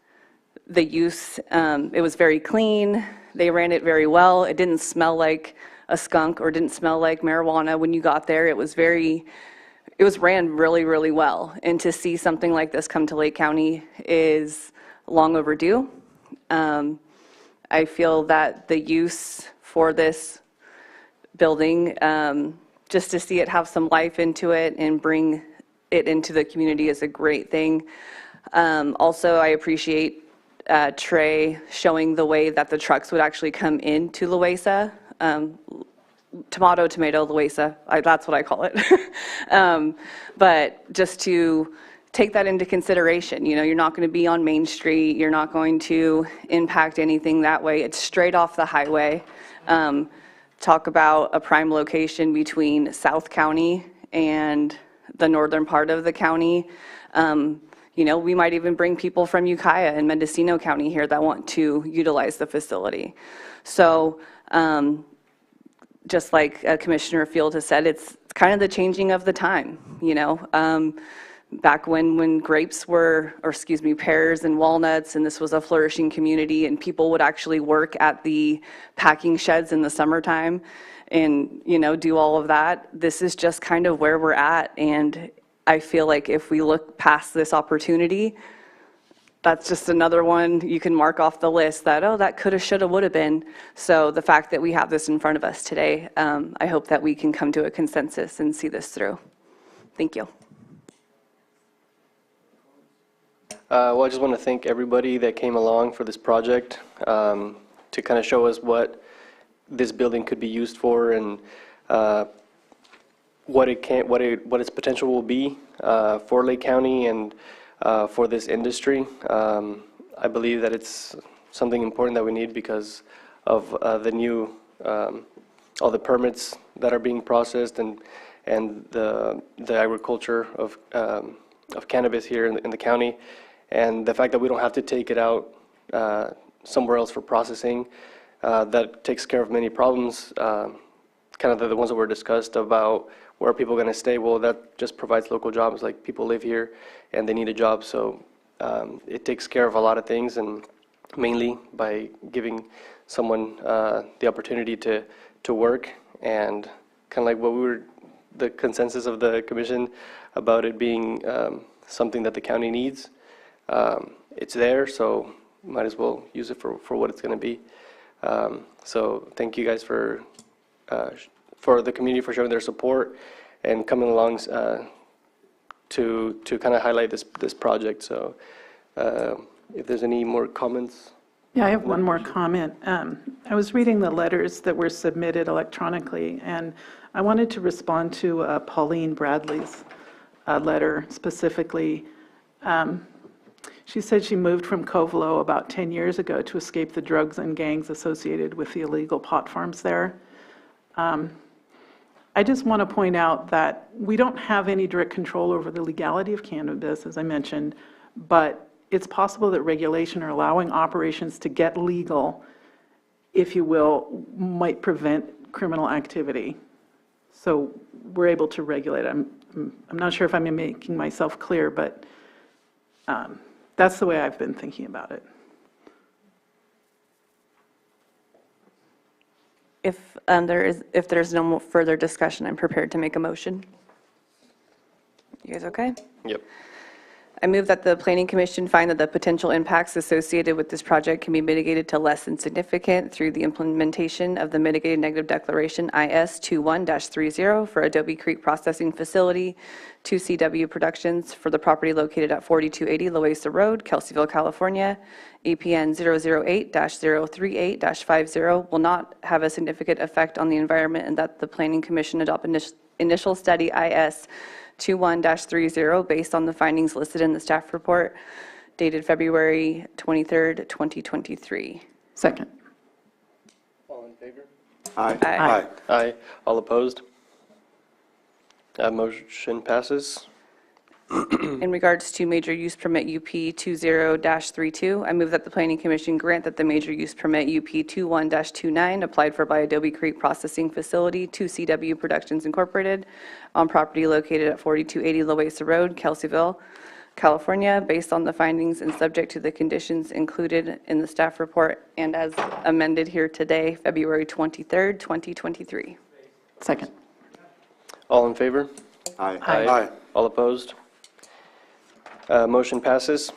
the use, it was very clean. They ran it very well. It didn't smell like a skunk or didn't smell like marijuana when you got there. It was ran really, really well. And to see something like this come to Lake County is long overdue. I feel that the use for this building, just to see it have some life into it and bring it into the community is a great thing. Also, I appreciate Trey showing the way that the trucks would actually come into Loaiza. Tomato, Loaiza, that's what I call it. But just to take that into consideration, you're not going to be on Main Street, you're not going to impact anything that way. It's straight off the highway. Talk about a prime location between South County and the northern part of the county. We might even bring people from Ukiah and Mendocino County here that want to utilize the facility. So just like Commissioner Field has said, it's kind of the changing of the time, back when grapes were, pears and walnuts, and this was a flourishing community, and people would actually work at the packing sheds in the summertime and, do all of that. This is just kind of where we're at, and I feel like if we look past this opportunity, that's just another one you can mark off the list that, oh, that coulda, shoulda, woulda been. So the fact that we have this in front of us today, I hope that we can come to a consensus and see this through. Thank you. Well, I just want to thank everybody that came along for this project to kind of show us what this building could be used for and what its potential will be for Lake County and for this industry. I believe that it's something important that we need because of the new all the permits that are being processed and the agriculture of cannabis here in the county, and the fact that we don't have to take it out somewhere else for processing. That takes care of many problems, kind of the ones that were discussed about where are people going to stay. Well, that just provides local jobs. Like, people live here and they need a job, so it takes care of a lot of things, and mainly by giving someone the opportunity to work, and kind of like what the consensus of the commission about it being something that the county needs. It's there, so might as well use it for what it's going to be. So thank you guys for the community for showing their support and coming along to kind of highlight this project. So if there's any more comments Yeah, I have one more comment. I was reading the letters that were submitted electronically, and I wanted to respond to Pauline Bradley's letter specifically. She said she moved from Covelo about 10 years ago to escape the drugs and gangs associated with the illegal pot farms there. I just want to point out that we don't have any direct control over the legality of cannabis, as I mentioned, but it's possible that regulation or allowing operations to get legal, if you will, might prevent criminal activity. So we're able to regulate. I'm not sure if I'm making myself clear, but that's the way I've been thinking about it. If there's no more further discussion, I'm prepared to make a motion. You guys okay? Yep. I move that the Planning Commission find that the potential impacts associated with this project can be mitigated to less than significant through the implementation of the Mitigated Negative Declaration IS 21-30 for Adobe Creek Processing Facility, 2CW Productions for the property located at 4280 Loesa Road, Kelseyville, California. EPN 008-038-50 will not have a significant effect on the environment, and that the Planning Commission adopt initial study IS 21-30 based on the findings listed in the staff report dated February 23rd, 2023. Second. All in favor? Aye. Aye. Aye. All opposed? Motion passes. In regards to major use permit UP 20-32, I move that the Planning Commission grant that the major use permit UP 21-29 applied for by Adobe Creek Processing Facility, 2CW Productions Incorporated, on property located at 4280 Loesa Road, Kelseyville, California, based on the findings and subject to the conditions included in the staff report and as amended here today, February 23rd, 2023. Second. All in favor? Aye. Aye. All opposed? Motion passes.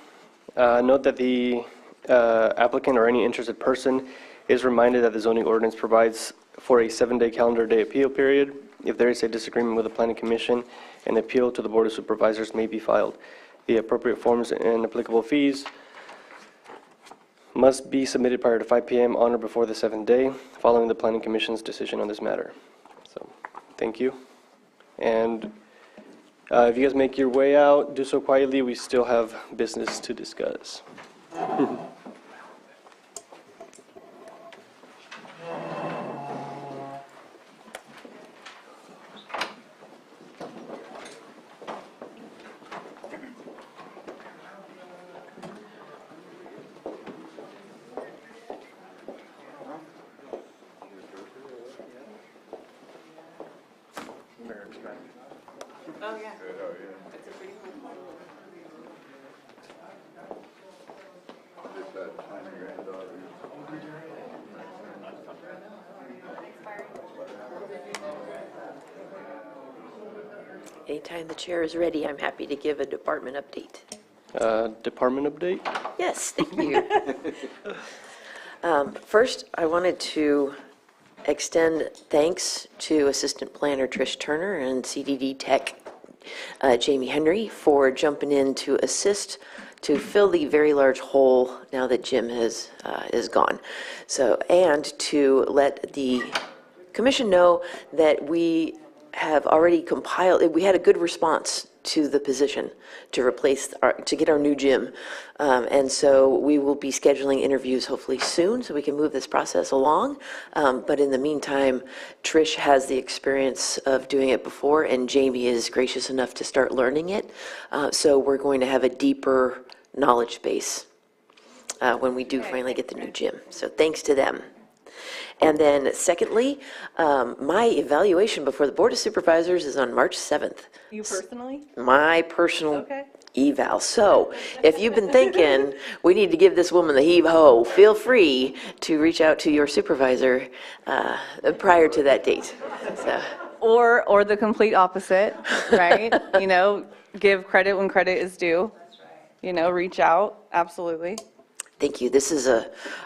Note that the applicant or any interested person is reminded that the zoning ordinance provides for a 7-day calendar day appeal period. If there is a disagreement with the Planning Commission, an appeal to the Board of Supervisors may be filed. The appropriate forms and applicable fees must be submitted prior to 5 p.m. on or before the 7th day following the Planning Commission's decision on this matter. So, thank you. And if you guys make your way out, do so quietly. We still have business to discuss. Oh, yeah. Anytime the chair is ready, I'm happy to give a department update. Department update? Yes, thank you. First, I wanted to extend thanks to Assistant Planner Trish Turner and CDD Tech Jamie Henry for jumping in to assist to fill the very large hole now that Jim is gone. So, and to let the commission know that we have already compiled, we had a good response to the position to replace, to get our new Jim. And so we will be scheduling interviews hopefully soon so we can move this process along. But in the meantime, Trish has the experience of doing it before, and Jamie is gracious enough to start learning it. So we're going to have a deeper knowledge base when we do finally get the new Jim. So thanks to them. And then secondly, my evaluation before the Board of Supervisors is on March 7th. You personally? My personal Okay. eval. So if you've been thinking, we need to give this woman the heave-ho, feel free to reach out to your supervisor prior to that date. So. Or the complete opposite, right? You know, give credit when credit is due. You know, reach out, absolutely. Thank you. This is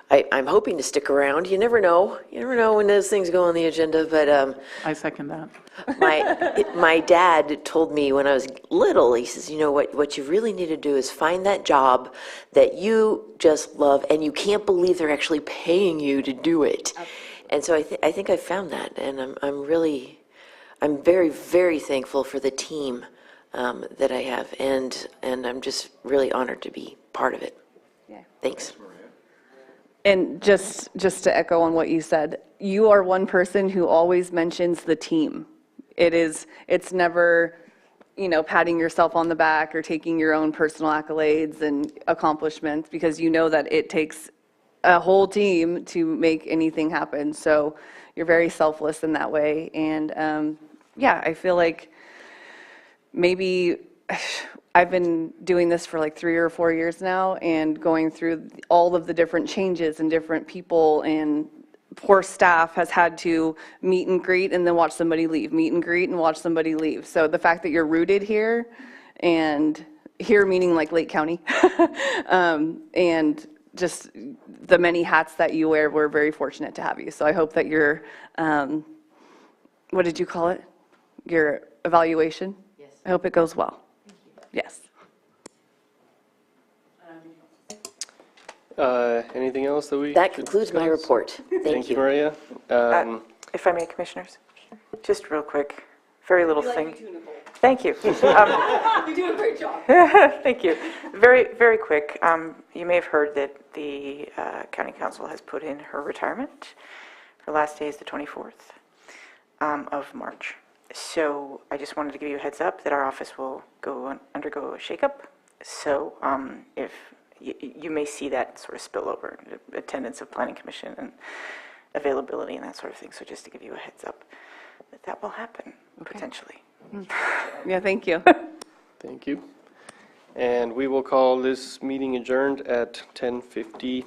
I'm hoping to stick around. You never know. You never know when those things go on the agenda, but I second that. my dad told me when I was little, he says, you know, what you really need to do is find that job that you just love and you can't believe they're actually paying you to do it. And so I think I found that, and I'm very, very thankful for the team that I have, and I'm just really honored to be part of it. Yeah. Thanks. And just to echo on what you said, you are one person who always mentions the team. It's never, patting yourself on the back or taking your own personal accolades and accomplishments, because you know that it takes a whole team to make anything happen. So you're very selfless in that way. And I feel like maybe I've been doing this for like 3 or 4 years now, and going through all of the different changes and different people, and poor staff has had to meet and greet and then watch somebody leave, meet and greet and watch somebody leave. So the fact that you're rooted here, and here meaning like Lake County, and just the many hats that you wear, we're very fortunate to have you. So I hope that your, what did you call it? Your evaluation? Yes. I hope it goes well. Yes. Anything else that we? That concludes my report. Thank you, Maria. If I may, Commissioners, just real quick, very little thing. Thank you. You're doing a great job. Thank you. Very, very quick. You may have heard that the County Council has put in her retirement. Her last day is the 24th of March. So I just wanted to give you a heads up that our office will undergo a shakeup. So if you may see that sort of spill over attendance of Planning Commission and availability and that sort of thing. So just to give you a heads up that will happen potentially. Yeah, thank you. Thank you. And we will call this meeting adjourned at 10:50.